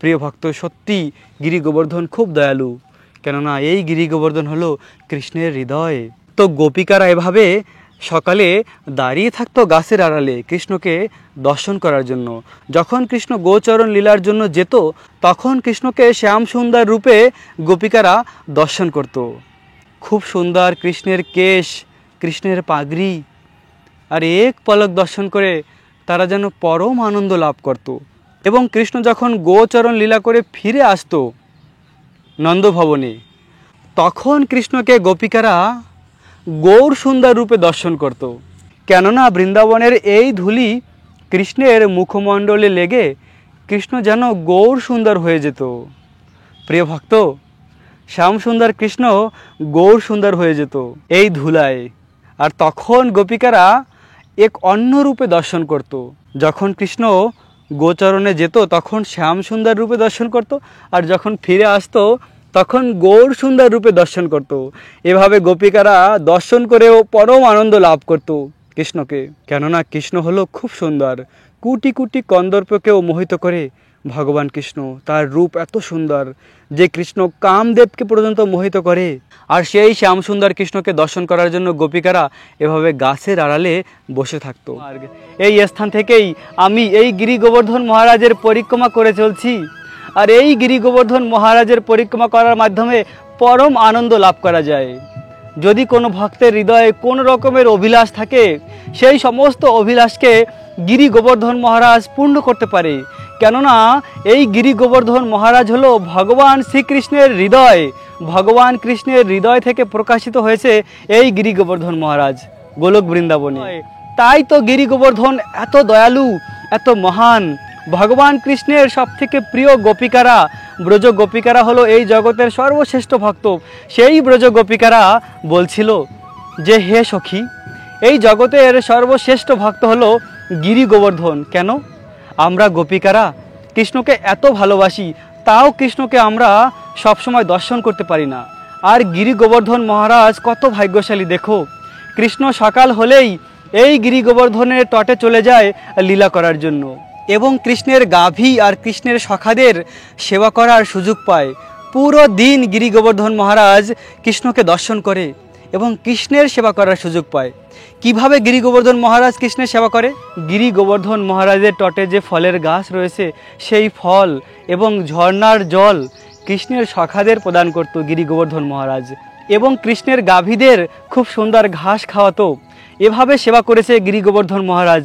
প্রিয় ভক্ত, সত্যি গিরি গোবর্ধন খুব দয়ালু, কেননা এই গিরি গোবর্ধন হলো কৃষ্ণের হৃদয়। তো গোপিকারা এভাবে সকালে দাঁড়িয়ে থাকতো গাছের আড়ালে কৃষ্ণকে দর্শন করার জন্য। যখন কৃষ্ণ গোচরণ লীলার জন্য যেত তখন কৃষ্ণকে শ্যাম সুন্দর রূপে গোপিকারা দর্শন করত। খুব সুন্দর কৃষ্ণের কেশ, কৃষ্ণের পাগড়ি, আর এক পলক দর্শন করে তারা যেন পরম আনন্দ লাভ করত। এবং কৃষ্ণ যখন গোচরণ লীলা করে ফিরে আসতো নন্দভবনে, তখন কৃষ্ণকে গোপিকারা গৌর সুন্দর রূপে দর্শন করত। কেননা বৃন্দাবনের এই ধূলি কৃষ্ণের মুখমণ্ডলে লেগে কৃষ্ণ যেন গৌর সুন্দর হয়ে যেত। প্রিয় ভক্ত, শ্যাম সুন্দর কৃষ্ণ গৌর সুন্দর হয়ে যেত এই ধুলায়। আর তখন গোপিকারা এক অন্য রূপে দর্শন করত। যখন কৃষ্ণ গোচরণে যেত তখন শ্যাম সুন্দর রূপে দর্শন করত, আর যখন ফিরে আসতো তখন গৌর সুন্দর রূপে দর্শন করত। এভাবে গোপিকারা দর্শন করেও পরম আনন্দ লাভ করত কৃষ্ণকে। কেননা কৃষ্ণ হলো খুব সুন্দর, কোটি কোটি কন্দর্পকেও মোহিত করে ভগবান কৃষ্ণ। তার রূপ এত সুন্দর যে কৃষ্ণ কামদেবকে পর্যন্ত মোহিত করে। আর সেই শ্যাম সুন্দর কৃষ্ণকে দর্শন করার জন্য গোপিকারা এভাবে গাছের আড়ালে বসে থাকতো। এই স্থান থেকেই আমি এই গিরি গোবর্ধন মহারাজের পরিক্রমা করে চলছি। আর এই গিরি গোবর্ধন মহারাজের পরিক্রমা করার মাধ্যমে পরম আনন্দ লাভ করা যায়। যদি কোনো ভক্তের হৃদয়ে কোনো রকমের অভিলাষ থাকে, সেই সমস্ত অভিলাষকে গিরি গোবর্ধন মহারাজ পূর্ণ করতে পারে। কেননা এই গিরি গোবর্ধন মহারাজ হলো ভগবান শ্রীকৃষ্ণের হৃদয়। ভগবান কৃষ্ণের হৃদয় থেকে প্রকাশিত হয়েছে এই গিরি গোবর্ধন মহারাজ গোলক বৃন্দাবনে। তাই তো গিরি গোবর্ধন এত দয়ালু, এত মহান। ভগবান কৃষ্ণের সবথেকে প্রিয় গোপিকারা, ব্রজ গোপিকারা হলো এই জগতের সর্বশ্রেষ্ঠ ভক্ত। সেই ব্রজ গোপিকারা বলছিল যে, হে সখী, এই জগতের সর্বশ্রেষ্ঠ ভক্ত হলো গিরি গোবর্ধন। কেন? আমরা গোপিকারা কৃষ্ণকে এত ভালোবাসি, তাও কৃষ্ণকে আমরা সবসময় দর্শন করতে পারি না। আর গিরি গোবর্ধন মহারাজ কত ভাগ্যশালী দেখো, কৃষ্ণ সকাল হলেই এই গিরি গোবর্ধনের তটে চলে যায় লীলা করার জন্য, এবং কৃষ্ণের গাভী আর কৃষ্ণের সখাদের সেবা করার সুযোগ পায়। পুরো দিন গিরি গোবর্ধন মহারাজ কৃষ্ণকে দর্শন করে এবং কৃষ্ণের সেবা করার সুযোগ পায়। কিভাবে গিরি গোবর্ধন মহারাজ কৃষ্ণের সেবা করে? গিরি গোবর্ধন মহারাজের তটে যে ফলের গাছ রয়েছে, সেই ফল এবং ঝর্ণার জল কৃষ্ণের সখাদের প্রদান করত গিরি গোবর্ধন মহারাজ, এবং কৃষ্ণের গাভীদের খুব সুন্দর ঘাস খাওয়াতো। এভাবে সেবা করেছে গিরি গোবর্ধন মহারাজ।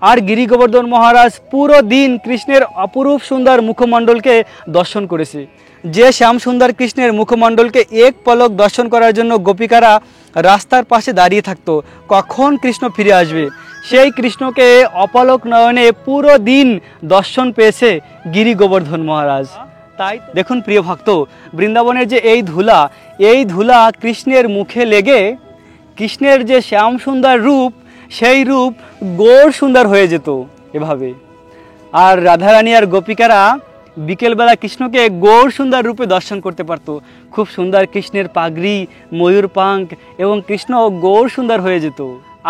আর গিরি গোবর্ধন মহারাজ পুরো দিন কৃষ্ণের অপরূপ সুন্দর মুখমণ্ডলকে দর্শন করেছে। যে শ্যাম সুন্দর কৃষ্ণের মুখমণ্ডলকে এক পলক দর্শন করার জন্য গোপিকারা রাস্তার পাশে দাঁড়িয়ে থাকতো, কখন কৃষ্ণ ফিরে আসবে। সেই কৃষ্ণকে অপলক নয়নে পুরো দিন দর্শন পেয়েছে গিরি গোবর্ধন মহারাজ। তাই দেখুন প্রিয় ভক্ত, বৃন্দাবনের যে এই ধুলা কৃষ্ণের মুখে লেগে কৃষ্ণের যে শ্যাম সুন্দর রূপ, সেই রূপ গৌর সুন্দর হয়ে যেত এভাবে। আর রাধারানী আর গোপিকারা বিকেলবেলা কৃষ্ণকে গৌর সুন্দর রূপে দর্শন করতে পারত। খুব সুন্দর কৃষ্ণের পাগড়ি, ময়ূর পাঙ্খ, এবং কৃষ্ণ গৌর সুন্দর হয়ে যেত।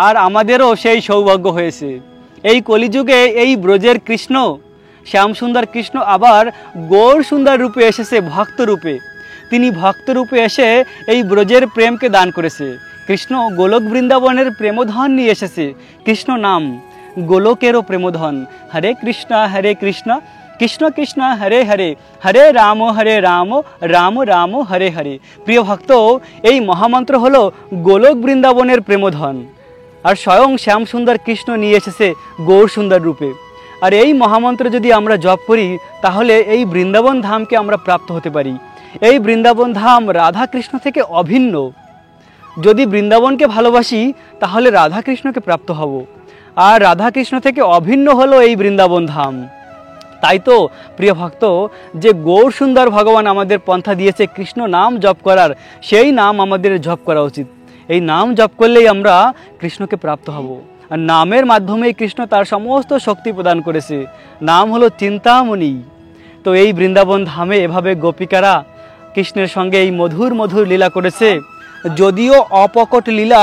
আর আমাদেরও সেই সৌভাগ্য হয়েছে। এই কলিযুগে এই ব্রজের কৃষ্ণ, শ্যাম সুন্দর কৃষ্ণ আবার গৌর সুন্দর রূপে এসেছে, ভক্ত রূপে। তিনি ভক্ত রূপে এসে এই ব্রজের প্রেমকে দান করেছে। কৃষ্ণ গোলক বৃন্দাবনের প্রেমধন নিয়ে এসেছে। কৃষ্ণ নাম গোলকেরও প্রেমধন। হরে কৃষ্ণ কৃষ্ণ কৃষ্ণ হরে হরে, হরে রাম রাম রাম হরে হরে। প্রিয় ভক্ত, এই মহামন্ত্র হলো গোলক বৃন্দাবনের প্রেমধন। আর স্বয়ং শ্যাম সুন্দর কৃষ্ণ নিয়ে এসেছে গৌর সুন্দর রূপে। আর এই মহামন্ত্র যদি আমরা জপ করি, তাহলে এই বৃন্দাবন ধামকে আমরা প্রাপ্ত হতে পারি। এই বৃন্দাবন ধাম রাধা কৃষ্ণ থেকে অভিন্ন। যদি বৃন্দাবনকে ভালোবাসি, তাহলে রাধা কৃষ্ণকে প্রাপ্ত হব। আর রাধা কৃষ্ণ থেকে অভিন্ন হলো এই বৃন্দাবন ধাম। তাই তো প্রিয় ভক্ত, যে গৌর সুন্দর ভগবান আমাদের পন্থা দিয়েছে কৃষ্ণ নাম জপ করার, সেই নাম আমাদের জপ করা উচিত। এই নাম জপ করলেই আমরা কৃষ্ণকে প্রাপ্ত হব। আর নামের মাধ্যমেই কৃষ্ণ তার সমস্ত শক্তি প্রদান করেছে। নাম হলো চিন্তামণি। তো এই বৃন্দাবন ধামে এভাবে গোপিকারা কৃষ্ণের সঙ্গে এই মধুর মধুর লীলা করেছে। যদিও অপ্রকট লীলা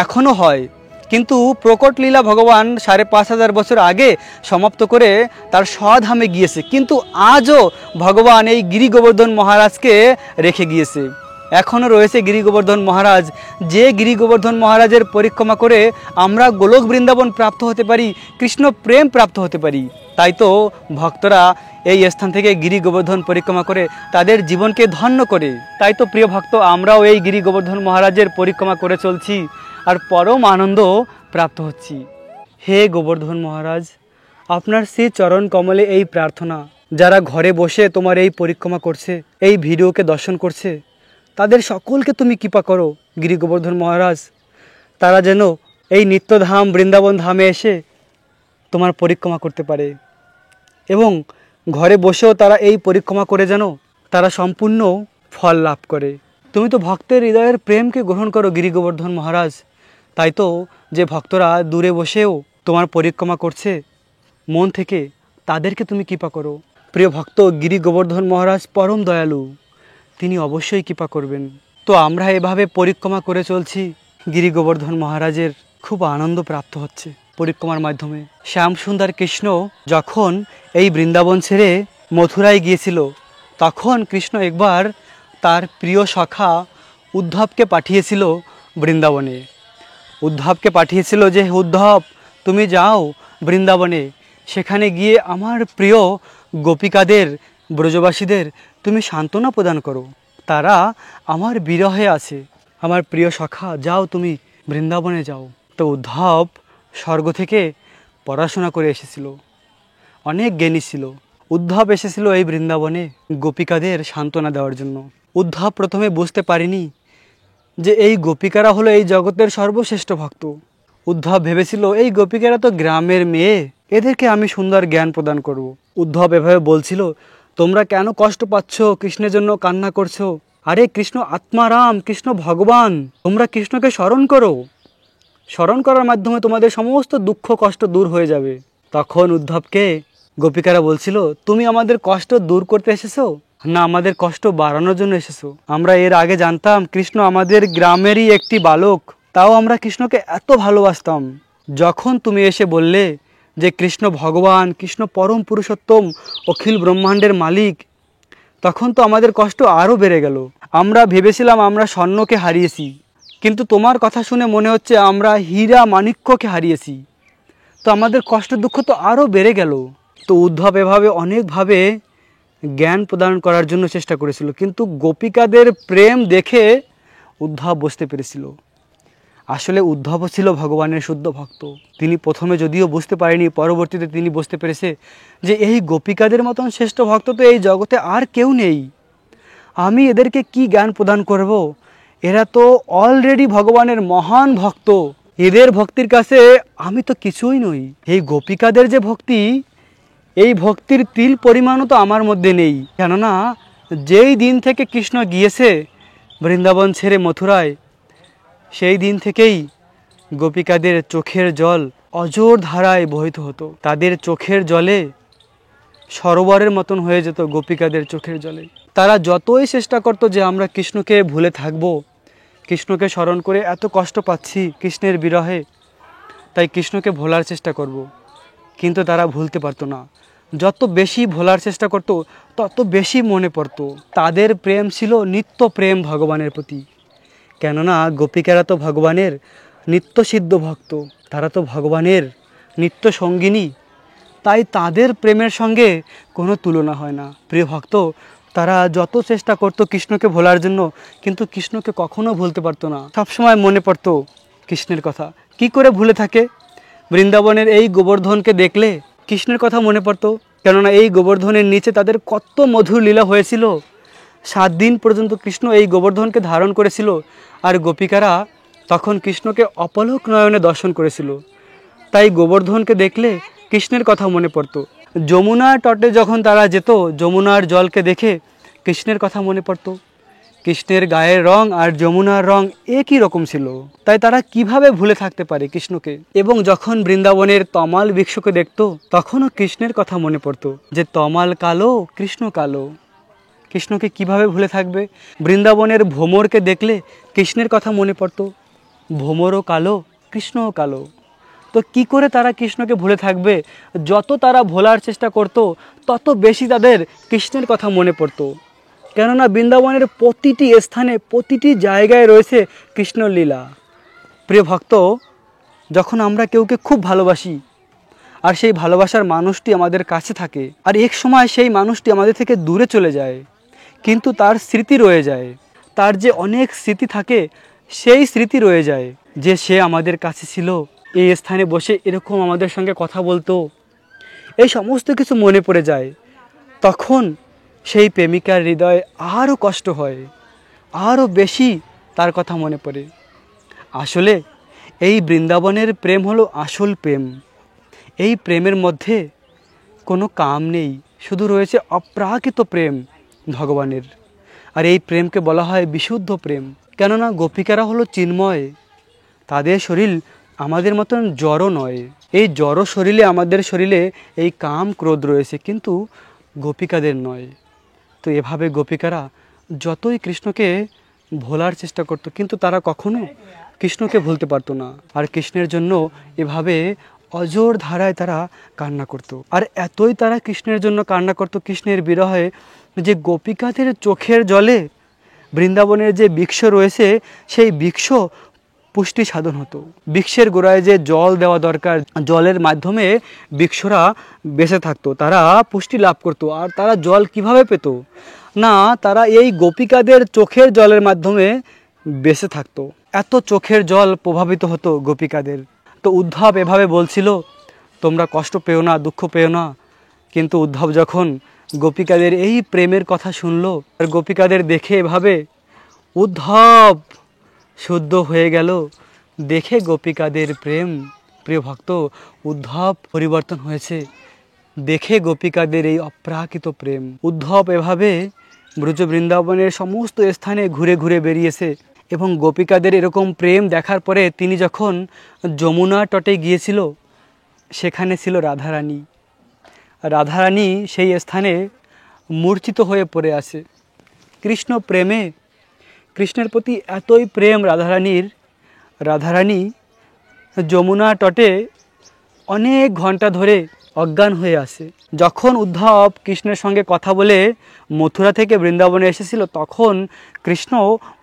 এখনও হয়, কিন্তু প্রকট লীলা ভগবান ৫,৫০০ বছর আগে সমাপ্ত করে তার স্বধামে গিয়েছে। কিন্তু আজও ভগবান এই গিরি গোবর্ধন মহারাজকে রেখে গিয়েছে। এখনও রয়েছে গিরি গোবর্ধন মহারাজ, যে গিরি গোবর্ধন মহারাজের পরিক্রমা করে আমরা গোলক বৃন্দাবন প্রাপ্ত হতে পারি, কৃষ্ণ প্রেম প্রাপ্ত হতে পারি। তাই তো ভক্তরা এই স্থান থেকে গিরি গোবর্ধন পরিক্রমা করে তাদের জীবনকে ধন্য করে। তাই তো প্রিয় ভক্ত, আমরাও এই গিরি গোবর্ধন মহারাজের পরিক্রমা করে চলছি আর পরম আনন্দ প্রাপ্ত হচ্ছি। হে গোবর্ধন মহারাজ, আপনার সেই চরণ কমলে এই প্রার্থনা, যারা ঘরে বসে তোমার এই পরিক্রমা করছে, এই ভিডিওকে দর্শন করছে, তাদের সকলকে তুমি কৃপা করো গিরি গোবর্ধন মহারাজ। তারা যেন এই নিত্যধাম বৃন্দাবন ধামে এসে তোমার পরিক্রমা করতে পারে এবং ঘরে বসেও তারা এই পরিক্রমা করে যেন তারা সম্পূর্ণ ফল লাভ করে। তুমি তো ভক্তের হৃদয়ের প্রেমকে গ্রহণ করো গিরি গোবর্ধন মহারাজ। তাই তো যে ভক্তরা দূরে বসেও তোমার পরিক্রমা করছে মন থেকে, তাদেরকে তুমি কৃপা করো। প্রিয় ভক্ত, গিরি গোবর্ধন মহারাজ পরম দয়ালু, তিনি অবশ্যই কৃপা করবেন। তো আমরা এভাবে পরিক্রমা করে চলছি, গিরি গোবর্ধন মহারাজের খুব আনন্দ প্রাপ্ত হচ্ছে পরিক্রমার মাধ্যমে। শ্যাম সুন্দর কৃষ্ণ যখন এই বৃন্দাবন ছেড়ে মথুরায় গিয়েছিল, তখন কৃষ্ণ একবার তার প্রিয় সখা উদ্ধবকে পাঠিয়েছিল বৃন্দাবনে। উদ্ধবকে পাঠিয়েছিল যে, উদ্ধব তুমি যাও বৃন্দাবনে, সেখানে গিয়ে আমার প্রিয় গোপিকাদের, ব্রজবাসীদের তুমি সান্ত্বনা প্রদান করো, তারা আমার বিরহে আছে। আমার প্রিয় সখা, যাও তুমি বৃন্দাবনে যাও। তো উদ্ধব স্বর্গ থেকে পড়াশোনা করে এসেছিল, অনেক জ্ঞানী ছিল। উদ্ধব এসেছিল এই বৃন্দাবনে গোপিকাদের সান্ত্বনা দেওয়ার জন্য। উদ্ধব প্রথমে বুঝতে পারেনি যে এই গোপিকারা হলো এই জগতের সর্বশ্রেষ্ঠ ভক্ত। উদ্ধব ভেবেছিল এই গোপিকারা তো গ্রামের মেয়ে, এদেরকে আমি সুন্দর জ্ঞান প্রদান করব। উদ্ধব এভাবে বলছিল, তোমরা কেন কষ্ট পাচ্ছ, কৃষ্ণের জন্য কান্না করছো? আরে কৃষ্ণ আত্মারাম, কৃষ্ণ ভগবান, তোমরা কৃষ্ণকে স্মরণ করো, স্মরণ করার মাধ্যমে তোমাদের সমস্ত দুঃখ কষ্ট দূর হয়ে যাবে। তখন উদ্ধবকে গোপিকারা বলছিল, তুমি আমাদের কষ্ট দূর করতে এসেছো না আমাদের কষ্ট বাড়ানোর জন্য এসেছো? আমরা এর আগে জানতাম কৃষ্ণ আমাদের গ্রামেরই একটি বালক, তাও আমরা কৃষ্ণকে এত ভালোবাসতাম। যখন তুমি এসে বললে যে কৃষ্ণ ভগবান, কৃষ্ণ পরম পুরুষোত্তম, অখিল ব্রহ্মাণ্ডের মালিক, তখন তো আমাদের কষ্ট আরও বেড়ে গেল। আমরা ভেবেছিলাম আমরা স্বর্ণকে হারিয়েছি, কিন্তু তোমার কথা শুনে মনে হচ্ছে আমরা হীরা মাণিক্যকে হারিয়েছি। তো আমাদের কষ্ট দুঃখ তো আরও বেড়ে গেল। তো উদ্ধব এভাবে অনেকভাবে জ্ঞান প্রদান করার জন্য চেষ্টা করেছিল, কিন্তু গোপিকাদের প্রেম দেখে উদ্ধব বুঝতে পেরেছিল আসলে উদ্ধবও ছিল ভগবানের শুদ্ধ ভক্ত। তিনি প্রথমে যদিও বুঝতে পারেনি, পরবর্তীতে তিনি বুঝতে পেরেছে যে এই গোপিকাদের মতন শ্রেষ্ঠ ভক্ত তো এই জগতে আর কেউ নেই। আমি এদেরকে কি জ্ঞান প্রদান করব? এরা তো অলরেডি ভগবানের মহান ভক্ত, এদের ভক্তির কাছে আমি তো কিছুই নই। এই গোপিকাদের যে ভক্তি, এই ভক্তির তিল পরিমাণও তো আমার মধ্যে নেই। কেননা যেই দিন থেকে কৃষ্ণ গিয়েছে বৃন্দাবন ছেড়ে মথুরায়, সেই দিন থেকেই গোপিকাদের চোখের জল অজোর ধারায় বহিত হতো। তাদের চোখের জলে সরোবরের মতন হয়ে যেত গোপিকাদের চোখের জলে। তারা যতই চেষ্টা করতো যে আমরা কৃষ্ণকে ভুলে থাকবো, কৃষ্ণকে স্মরণ করে এত কষ্ট পাচ্ছি কৃষ্ণের বিরহে, তাই কৃষ্ণকে ভোলার চেষ্টা করব, কিন্তু তারা ভুলতে পারতো না। যত বেশি ভোলার চেষ্টা করত তত বেশি মনে পড়তো। তাদের প্রেম ছিল নিত্য প্রেম ভগবানের প্রতি। কেননা গোপিকারা তো ভগবানের নিত্য সিদ্ধ ভক্ত, তারা তো ভগবানের নিত্য সঙ্গিনী, তাই তাদের প্রেমের সঙ্গে কোনো তুলনা হয় না। প্রিয় ভক্ত, তারা যত চেষ্টা করত কৃষ্ণকে ভোলার জন্য, কিন্তু কৃষ্ণকে কখনো ভুলতে পারতো না। সবসময় মনে পড়তো কৃষ্ণের কথা। কি করে ভুলে থাকে? বৃন্দাবনের এই গোবর্ধনকে দেখলে কৃষ্ণের কথা মনে পড়তো। কেননা এই গোবর্ধনের নিচে তাদের কত মধুর লীলা হয়েছিল। 7 দিন পর্যন্ত কৃষ্ণ এই গোবর্ধনকে ধারণ করেছিল, আর গোপিকারা তখন কৃষ্ণকে অপলক নয়নে দর্শন করেছিল। তাই গোবর্ধনকে দেখলে কৃষ্ণের কথা মনে পড়তো। যমুনার তটে যখন তারা যেত, যমুনার জলকে দেখে কৃষ্ণের কথা মনে পড়তো। কৃষ্ণের গায়ের রং আর যমুনার রং একই রকম ছিল, তাই তারা কিভাবে ভুলে থাকতে পারে কৃষ্ণকে। এবং যখন বৃন্দাবনের তমাল বৃক্ষকে দেখত, তখনও কৃষ্ণের কথা মনে পড়তো যে তমাল কালো, কৃষ্ণ কালো। কৃষ্ণকে কিভাবে ভুলে থাকবে? বৃন্দাবনের ভ্রমরকে দেখলে কৃষ্ণের কথা মনে পড়তো। ভ্রমরও কালো, কৃষ্ণও কালো। তো কি করে তারা কৃষ্ণকে ভুলে থাকবে? যত তারা ভোলার চেষ্টা করত, তত বেশি তাদের কৃষ্ণের কথা মনে পড়তো। কেননা বৃন্দাবনের প্রতিটি স্থানে প্রতিটি জায়গায় রয়েছে কৃষ্ণলীলা। প্রিয় ভক্ত, যখন আমরা কেউকে খুব ভালোবাসি আর সেই ভালোবাসার মানুষটি আমাদের কাছে থাকে, আর এক সময় সেই মানুষটি আমাদের থেকে দূরে চলে যায়, কিন্তু তার স্মৃতি রয়ে যায়, তার যে অনেক স্মৃতি থাকে সেই স্মৃতি রয়ে যায়, যে সে আমাদের কাছে ছিল, এই স্থানে বসে এরকম আমাদের সঙ্গে কথা বলতো, এই সমস্ত কিছু মনে পড়ে যায়। তখন সেই প্রেমিকার হৃদয়ে আরও কষ্ট হয়, আরও বেশি তার কথা মনে পড়ে। আসলে এই বৃন্দাবনের প্রেম হলো আসল প্রেম। এই প্রেমের মধ্যে কোনো কাম নেই, শুধু রয়েছে অপ্রাকৃত প্রেম ভগবানের। আর এই প্রেমকে বলা হয় বিশুদ্ধ প্রেম। কেননা গোপিকারা হলো চিন্ময়, তাদের শরীর আমাদের মতন জড় নয়। এই জড় শরীরে, আমাদের শরীরে এই কাম ক্রোধ রয়েছে, কিন্তু গোপিকাদের নয়। তো এভাবে গোপিকারা যতই কৃষ্ণকে ভোলার চেষ্টা করত, কিন্তু তারা কখনো কৃষ্ণকে ভুলতে পারতো না। আর কৃষ্ণের জন্য এভাবে অজর ধারায় তারা কান্না করত। আর এতই তারা কৃষ্ণের জন্য কান্না করত, কৃষ্ণের বিরহে, যে গোপিকাদের চোখের জলে বৃন্দাবনের যে বৃক্ষ রয়েছে সেই বৃক্ষ পুষ্টি সাধন হতো। বৃক্ষের গোড়ায় যে জল দেওয়া দরকার, জলের মাধ্যমে বৃক্ষরা বেঁচে থাকতো, তারা পুষ্টি লাভ করতো। আর তারা জল কিভাবে পেত? না, তারা এই গোপিকাদের চোখের জলের মাধ্যমে বেঁচে থাকতো। এত চোখের জল প্রভাবিত হতো গোপিকাদের। তো উদ্ধব এভাবে বলছিল, তোমরা কষ্ট পেও না, দুঃখ পেও না। কিন্তু উদ্ধব যখন গোপিকাদের এই প্রেমের কথা শুনলো, আর গোপিকাদের দেখে এভাবে উদ্ধব শুদ্ধ হয়ে গেল। দেখে গোপিকাদের প্রেম, প্রিয় ভক্ত, উদ্ধব পরিবর্তন হয়েছে। দেখে গোপিকাদের এই অপ্রাকৃত প্রেম, উদ্ধব এভাবে ব্রজ বৃন্দাবনের সমস্ত স্থানে ঘুরে ঘুরে বেরিয়েছে। এবং গোপিকাদের এরকম প্রেম দেখার পরে তিনি যখন যমুনা তটে গিয়েছিল, সেখানে ছিল রাধারানী। রাধারানী সেই স্থানে মূর্ছিত হয়ে পড়ে আছে। কৃষ্ণ প্রেমে, কৃষ্ণের প্রতি এতই প্রেম রাধারানীর, রাধারানী যমুনা তটে অনেক ঘন্টা ধরে অজ্ঞান হয়ে আসে। যখন উদ্ধব কৃষ্ণের সঙ্গে কথা বলে মথুরা থেকে বৃন্দাবনে এসেছিল, তখন কৃষ্ণ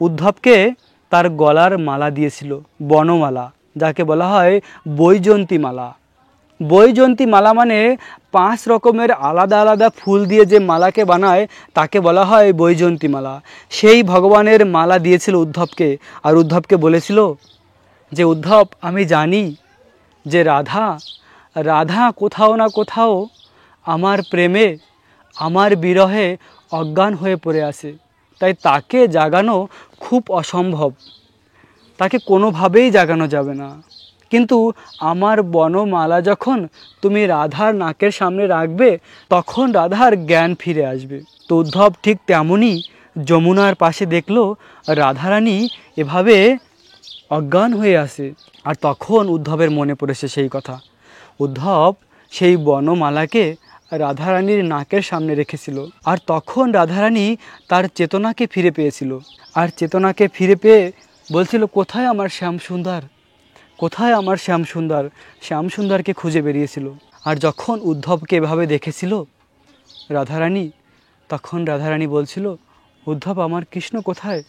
উদ্ধবকে তার গলার মালা দিয়েছিল, বনমালা, যাকে বলা হয় বৈজয়ন্তী মালা। বৈজয়ন্তী মালা মানে 5 রকমের আলাদা আলাদা ফুল দিয়ে যে মালাকে বানায়, তাকে বলা হয় বৈজয়ন্তী মালা। সেই ভগবানের মালা দিয়েছিল উদ্ধবকে। আর উদ্ধবকে বলেছিল যে, উদ্ধব, আমি জানি যে রাধা কোথাও না কোথাও আমার প্রেমে, আমার বিরহে অজ্ঞান হয়ে পড়ে আছে, তাই তাকে জাগানো খুব অসম্ভব, তাকে কোনোভাবেই জাগানো যাবে না। কিন্তু আমার বনমালা যখন তুমি রাধার নাকের সামনে রাখবে, তখন রাধার জ্ঞান ফিরে আসবে। তো উদ্ধব ঠিক তেমনই যমুনার পাশে দেখলো রাধারানী এভাবে অজ্ঞান হয়ে আসে। আর তখন উদ্ধবের মনে পড়েছে সেই কথা। উদ্ধব সেই বনমালাকে রাধারানীর নাকের সামনে রেখেছিল। আর তখন রাধারানী তার চেতনাকে ফিরে পেয়েছিল। আর চেতনাকে ফিরে পেয়ে বলছিল, কোথায় আমার শ্যাম সুন্দর, কোথায় আমার শ্যাম সুন্দর? শ্যাম সুন্দরকে খুঁজে বেরিয়েছিল। আর যখন উদ্ধবকে এভাবে দেখেছিল রাধারানী, তখন রাধারানী বলছিল, উদ্ধব, আমার কৃষ্ণ কোথায়?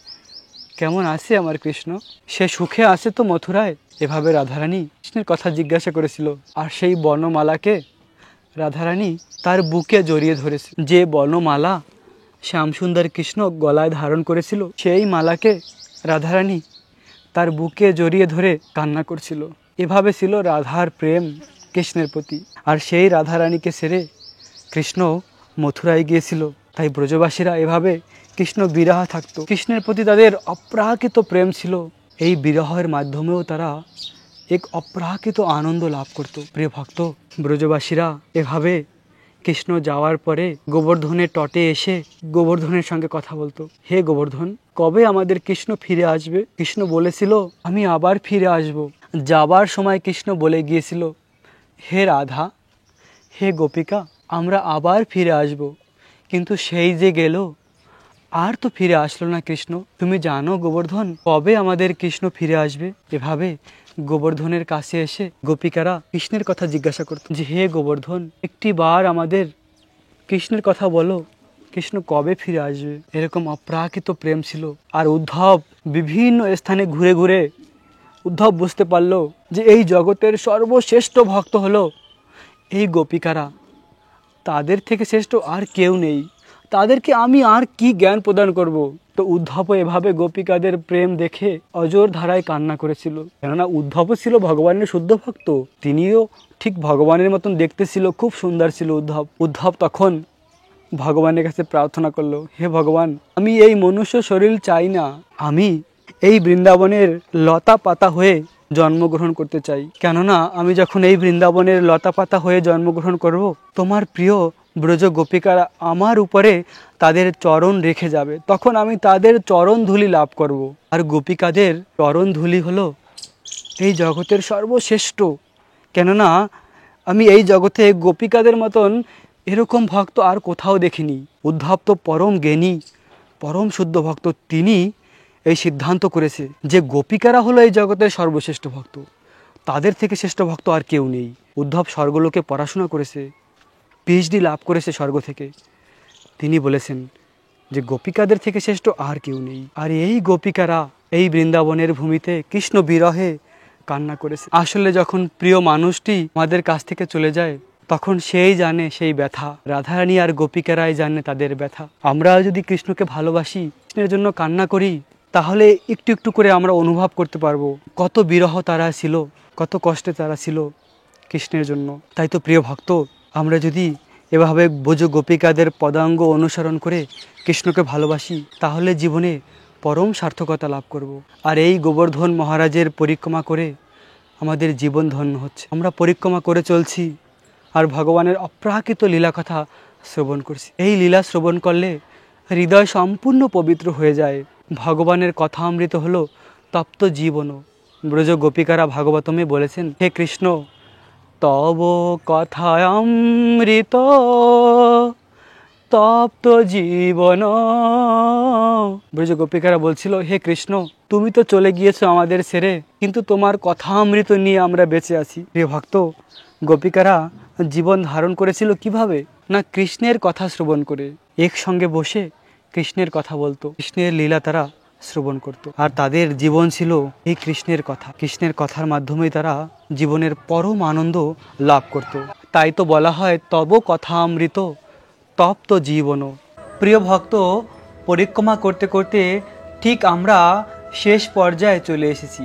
কেমন আছে আমার কৃষ্ণ? সে সুখে আছে তো মথুরায়? এভাবে রাধারানী কৃষ্ণের কথা জিজ্ঞাসা করেছিল। আর সেই বর্ণমালাকে রাধারানী তার বুকে জড়িয়ে ধরেছিল। যে বর্ণমালা শ্যামসুন্দর কৃষ্ণ গলায় ধারণ করেছিল, সেই মালাকে রাধারানী তার বুকে জড়িয়ে ধরে কান্না করছিল। এভাবে ছিল রাধার প্রেম কৃষ্ণের প্রতি। আর সেই রাধারানীকে ছেড়ে কৃষ্ণ মথুরায় গিয়েছিল। তাই ব্রজবাসীরা এভাবে কৃষ্ণ বিরহ থাকত। কৃষ্ণের প্রতি তাদের অপ্রাকৃত প্রেম ছিল। এই বিরহের মাধ্যমেও তারা এক অপ্রাকৃত আনন্দ লাভ করত। প্রিয় ভক্ত, ব্রজবাসীরা এভাবে কৃষ্ণ যাওয়ার পরে গোবর্ধনের তটে এসে গোবর্ধনের সঙ্গে কথা বলতো। হে গোবর্ধন, কবে আমাদের কৃষ্ণ ফিরে আসবে? কৃষ্ণ বলেছিল, আমি আবার ফিরে আসব। যাবার সময় কৃষ্ণ বলে গিয়েছিল, হে রাধা, হে গোপিকা, আমরা আবার ফিরে আসব। কিন্তু সেই যে গেল, আর তো ফিরে আসলো না কৃষ্ণ। তুমি জানো গোবর্ধন, কবে আমাদের কৃষ্ণ ফিরে আসবে? এভাবে গোবর্ধনের কাছে এসে গোপিকারা কৃষ্ণের কথা জিজ্ঞাসা করত যে, হে গোবর্ধন, একটি বার আমাদের কৃষ্ণের কথা বলো, কৃষ্ণ কবে ফিরে আসবে, এরকম অপ্রাকৃত প্রেম ছিল। আর উদ্ধব বিভিন্ন স্থানে ঘুরে ঘুরে উদ্ধব বুঝতে পারল যে এই জগতের সর্বশ্রেষ্ঠ ভক্ত হলো এই গোপিকারা, তাদের থেকে শ্রেষ্ঠ আর কেউ নেই, তাদেরকে আমি আর কি জ্ঞান প্রদান করব। তো উদ্ধবও এভাবে গোপিকাদের প্রেম দেখে অজর ধারায় কান্না করেছিল। কেননা উদ্ধবও ছিল ভগবানের শুদ্ধ ভক্ত, তিনিও ঠিক ভগবানের মতন দেখতে ছিল, খুব সুন্দর ছিল উদ্ধব তখন ভগবানের কাছে প্রার্থনা করলো, হে ভগবান, আমি এই মনুষ্য শরীর চাই না, আমি এই বৃন্দাবনের লতা পাতা হয়ে জন্মগ্রহণ করতে চাই। কেননা আমি যখন এই বৃন্দাবনের লতা পাতা হয়ে জন্মগ্রহণ করব, তোমার প্রিয় ব্রজ গোপিকারা আমার উপরে তাদের চরণ রেখে যাবে, তখন আমি তাদের চরণ ধুলি লাভ করব। আর গোপিকাদের চরণ ধুলি হলো এই জগতের সর্বশ্রেষ্ঠ। কেননা আমি এই জগতে গোপিকাদের মতন এরকম ভক্ত আর কোথাও দেখিনি। উদ্ধব তো পরম জ্ঞানী, পরম শুদ্ধ ভক্ত, তিনি এই সিদ্ধান্ত করেছে যে গোপিকারা হলো এই জগতের সর্বশ্রেষ্ঠ ভক্ত, তাদের থেকে শ্রেষ্ঠ ভক্ত আর কেউ নেই। উদ্ধব স্বর্গলোকে পড়াশোনা করেছে, পিএইচডি লাভ করেছে স্বর্গ থেকে। তিনি বলেছেন যে গোপিকাদের থেকে শ্রেষ্ঠ আর কেউ নেই। আর এই গোপিকারা এই বৃন্দাবনের ভূমিতে কৃষ্ণ বিরহে কান্না করেছে। আসলে যখন প্রিয় মানুষটি আমাদের কাছ থেকে চলে যায়, তখন সেই জানে সেই ব্যথা, রাধারানী আর গোপিকারাই জানে তাদের ব্যথা। আমরা যদি কৃষ্ণকে ভালোবাসি, কৃষ্ণের জন্য কান্না করি, তাহলে একটু একটু করে আমরা অনুভব করতে পারবো কত বিরহ তারা ছিল, কত কষ্টে তারা ছিল কৃষ্ণের জন্য। তাই তো প্রিয় ভক্ত, আমরা যদি এভাবে ব্রজ গোপিকাদের পদাঙ্গ অনুসরণ করে কৃষ্ণকে ভালোবাসি, তাহলে জীবনে পরম সার্থকতা লাভ করব। আর এই গোবর্ধন মহারাজের পরিক্রমা করে আমাদের জীবন ধন্য হচ্ছে। আমরা পরিক্রমা করে চলছি আর ভগবানের অপ্রাকৃত লীলা কথা শ্রবণ করছি। এই লীলা শ্রবণ করলে হৃদয় সম্পূর্ণ পবিত্র হয়ে যায়। ভগবানের কথা অমৃত হলো তপ্ত জীবনও। ব্রজ গোপিকারা ভাগবতমে বলেছেন, হে কৃষ্ণ, তব কথামৃত তপ্ত জীবন। ব্রজ গোপিকারা বলছিল, হে কৃষ্ণ, তুমি তো চলে গিয়েছো আমাদের ছেড়ে, কিন্তু তোমার কথামৃত নিয়ে আমরা বেঁচে আছি। প্রিয় ভক্ত, গোপিকারা জীবন ধারণ করেছিল কিভাবে? না কৃষ্ণের কথা শ্রবণ করে, একসঙ্গে বসে কৃষ্ণের কথা বলতো, কৃষ্ণের লীলা তারা শ্রবণ করত। আর তাদের জীবন ছিল এই কৃষ্ণের কথা। কৃষ্ণের কথার মাধ্যমেই তারা জীবনের পরম আনন্দ লাভ করত। তাই তো বলা হয়, তব কথা অমৃত তপ্ত জীবন। প্রিয় ভক্ত, পরিক্রমা করতে করতে ঠিক আমরা শেষ পর্যায়ে চলে এসেছি।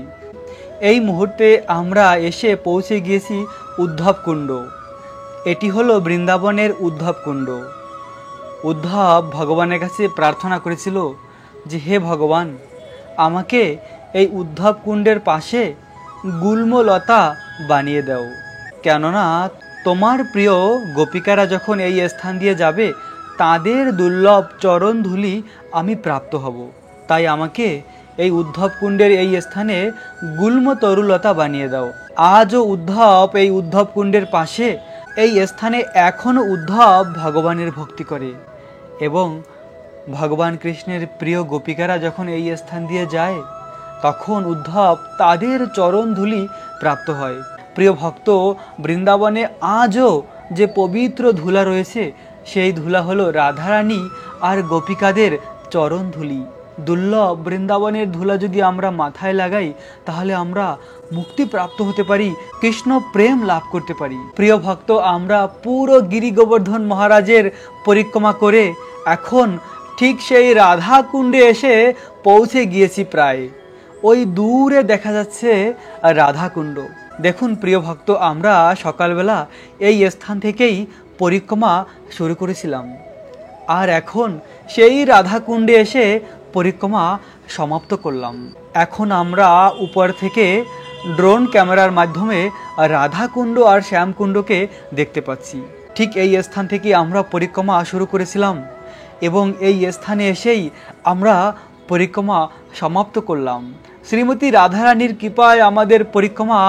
এই মুহূর্তে আমরা এসে পৌঁছে গিয়েছি উদ্ধব কুণ্ড। এটি হলো বৃন্দাবনের উদ্ধব কুণ্ড। উদ্ধব ভগবানের কাছে প্রার্থনা করেছিল যে, হে ভগবান, আমাকে এই উদ্ধব কুণ্ডের পাশে গুল্মলতা বানিয়ে দাও। কেননা তোমার প্রিয় গোপিকারা যখন এই স্থান দিয়ে যাবে, তাদের দুর্লভ চরণ ধুলি আমি প্রাপ্ত হব। তাই আমাকে এই উদ্ধব কুণ্ডের এই স্থানে গুল্ম তরুলতা বানিয়ে দাও। আজও উদ্ধব এই উদ্ধব কুণ্ডের পাশে এই স্থানে এখনও উদ্ধব ভগবানের ভক্তি করে এবং ভগবান কৃষ্ণের প্রিয় গোপিকারা যখন এই স্থান দিয়ে যায়, তখন উদ্ধব তাদের চরণ ধুলি প্রাপ্ত হয়। প্রিয় ভক্ত, বৃন্দাবনে আজও যে পবিত্র ধুলা রয়েছে, সেই ধুলা হলো রাধারানী আর গোপিকাদের চরণ ধুলি। দুর্লভ বৃন্দাবনের ধুলা যদি আমরা মাথায় লাগাই, তাহলে আমরা মুক্তি প্রাপ্ত হতে পারি, কৃষ্ণ প্রেম লাভ করতে পারি। প্রিয় ভক্ত, আমরা পুরো গিরি গোবর্ধন মহারাজের পরিক্রমা করে এখন ঠিক সেই রাধা কুণ্ডে এসে পৌঁছে গিয়েছি। প্রায় ওই দূরে দেখা যাচ্ছে রাধা কুণ্ড। দেখুন প্রিয় ভক্ত, আমরা সকালবেলা এই স্থান থেকেই পরিক্রমা শুরু করেছিলাম, আর এখন সেই রাধা কুণ্ডে এসে পরিক্রমা সমাপ্ত করলাম। এখন আমরা উপর থেকে ড্রোন ক্যামেরার মাধ্যমে রাধাকুণ্ড আর শ্যামকুণ্ডকে দেখতে পাচ্ছি। ঠিক এই স্থান থেকে আমরা পরিক্রমা শুরু করেছিলাম এবং এই স্থানে এসেই আমরা পরিক্রমা সমাপ্ত করলাম। শ্রীমতী রাধারানীর কৃপায় আমাদের পরিক্রমা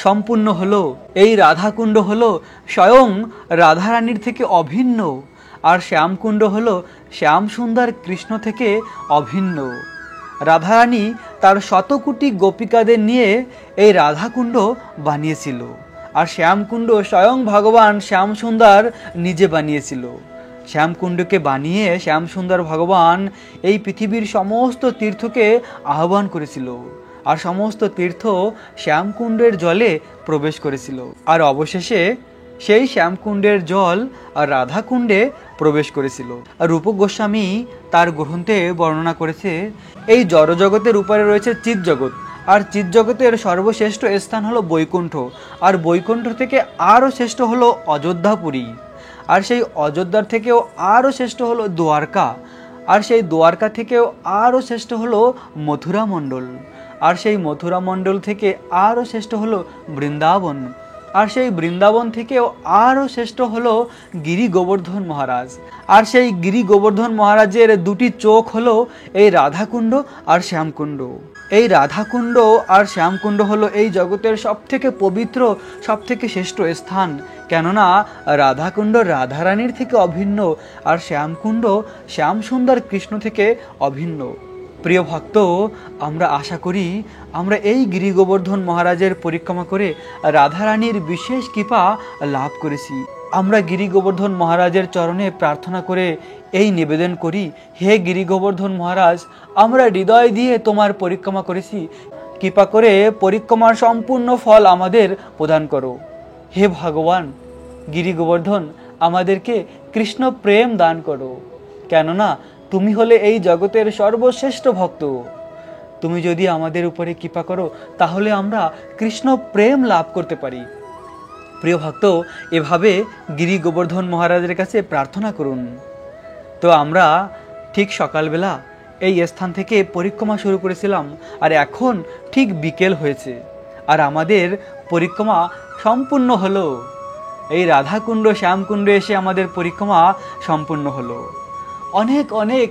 সম্পূর্ণ হলো। এই রাধাকুণ্ড হলো স্বয়ং রাধারানীর থেকে অভিন্ন, আর শ্যামকুণ্ড হলো শ্যাম সুন্দর কৃষ্ণ থেকে অভিন্ন। রাধারানী তার শতকোটি গোপিকাদের নিয়ে এই রাধাকুণ্ড বানিয়েছিল, আর শ্যামকুণ্ড স্বয়ং ভগবান শ্যাম সুন্দর নিজে বানিয়েছিল। শ্যামকুণ্ডকে বানিয়ে শ্যামসুন্দর ভগবান এই পৃথিবীর সমস্ত তীর্থকে আহ্বান করেছিল, আর সমস্ত তীর্থ শ্যামকুণ্ডের জলে প্রবেশ করেছিল, আর অবশেষে সেই শ্যামকুণ্ডের জল আর রাধাকুণ্ডে প্রবেশ করেছিল। আর রূপক গোস্বামী তার গ্রন্থে বর্ণনা করেছে, এই জড়জগতের উপরে রয়েছে চিৎজগৎ, আর চিৎজগতের সর্বশ্রেষ্ঠ স্থান হলো বৈকুণ্ঠ, আর বৈকুণ্ঠ থেকে আরও শ্রেষ্ঠ হলো অযোধ্যাপুরী, আর সেই অযোধ্যার থেকেও আরও শ্রেষ্ঠ হলো দ্বারকা, আর সেই দ্বারকা থেকেও আরও শ্রেষ্ঠ হলো মথুরা মণ্ডল, আর সেই মথুরা মণ্ডল থেকে আরও শ্রেষ্ঠ হলো বৃন্দাবন, আর সেই বৃন্দাবন থেকেও আরও শ্রেষ্ঠ হলো গিরি গোবর্ধন মহারাজ, আর সেই গিরি গোবর্ধন মহারাজের দুটি চোখ হলো এই রাধাকুণ্ড আর শ্যামকুণ্ড। এই রাধাকুণ্ড আর শ্যামকুণ্ড হলো এই জগতের সবথেকে পবিত্র, সবথেকে শ্রেষ্ঠ স্থান, কেননা রাধাকুণ্ড রাধারানীর থেকে অভিন্ন, আর শ্যামকুণ্ড শ্যামসুন্দর কৃষ্ণ থেকে অভিন্ন। প্রিয় ভক্ত, আমরা আশা করি আমরা এই গিরি গোবর্ধন মহারাজের পরিক্রমা করে রাধারানীর বিশেষ কৃপা লাভ করেছি। আমরা গিরি গোবর্ধন মহারাজের চরণে প্রার্থনা করে এই নিবেদন করি, হে গিরি গোবর্ধন মহারাজ, আমরা হৃদয় দিয়ে তোমার পরিক্রমা করেছি, কৃপা করে পরিক্রমার সম্পূর্ণ ফল আমাদের প্রদান করো। হে ভগবান গিরি গোবর্ধন, আমাদেরকে কৃষ্ণ প্রেম দান করো, কেননা তুমি হলে এই জগতের সর্বশ্রেষ্ঠ ভক্ত। তুমি যদি আমাদের উপরে কৃপা করো তাহলে আমরা কৃষ্ণ প্রেম লাভ করতে পারি। প্রিয় ভক্ত, এভাবে গিরি গোবর্ধন মহারাজের কাছে প্রার্থনা করুন। তো আমরা ঠিক সকালবেলা এই স্থান থেকে পরিক্রমা শুরু করেছিলাম, আর এখন ঠিক বিকেল হয়েছে, আর আমাদের পরিক্রমা সম্পূর্ণ হলো। এই রাধাকুণ্ড শ্যামকুণ্ডে এসে আমাদের পরিক্রমা সম্পূর্ণ হলো। অনেক অনেক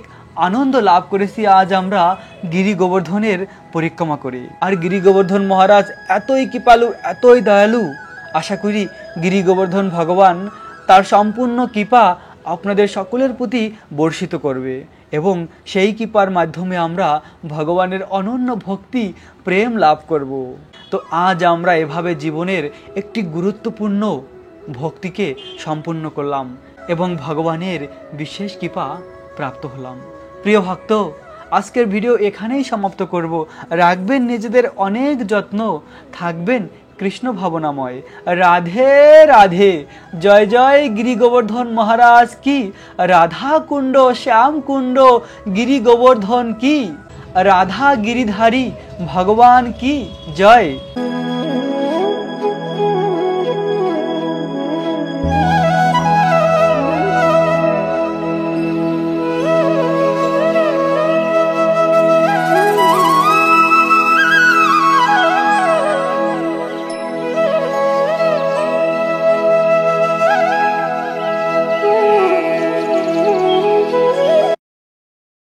আনন্দ লাভ করেছি আজ আমরা গিরি গোবর্ধনের পরিক্রমা করে। আর গিরি গোবর্ধন মহারাজ এতই কৃপালু, এতই দয়ালু, আশা করি গিরি গোবর্ধন ভগবান তার সম্পূর্ণ কৃপা আপনাদের সকলের প্রতি বর্ষিত করবে, এবং সেই কৃপার মাধ্যমে আমরা ভগবানের অনন্য ভক্তি প্রেম লাভ করব। তো আজ আমরা এভাবে জীবনের একটি গুরুত্বপূর্ণ ভক্তিকে সম্পূর্ণ করলাম এবং ভগবানের বিশেষ কৃপা প্রাপ্ত হলাম। প্রিয় ভক্ত, আজকের ভিডিও এখানেই সমাপ্ত করব। রাখবেন নিজেদের অনেক যত্ন, থাকবেন কৃষ্ণ ভাবনাময়। রাধে রাধে। জয় জয় গিরি গোবর্ধন মহারাজ কি, রাধা কুণ্ড শ্যাম কুণ্ড গিরি গোবর্ধন কি, রাধা গিরিধারী ভগবান কি জয়।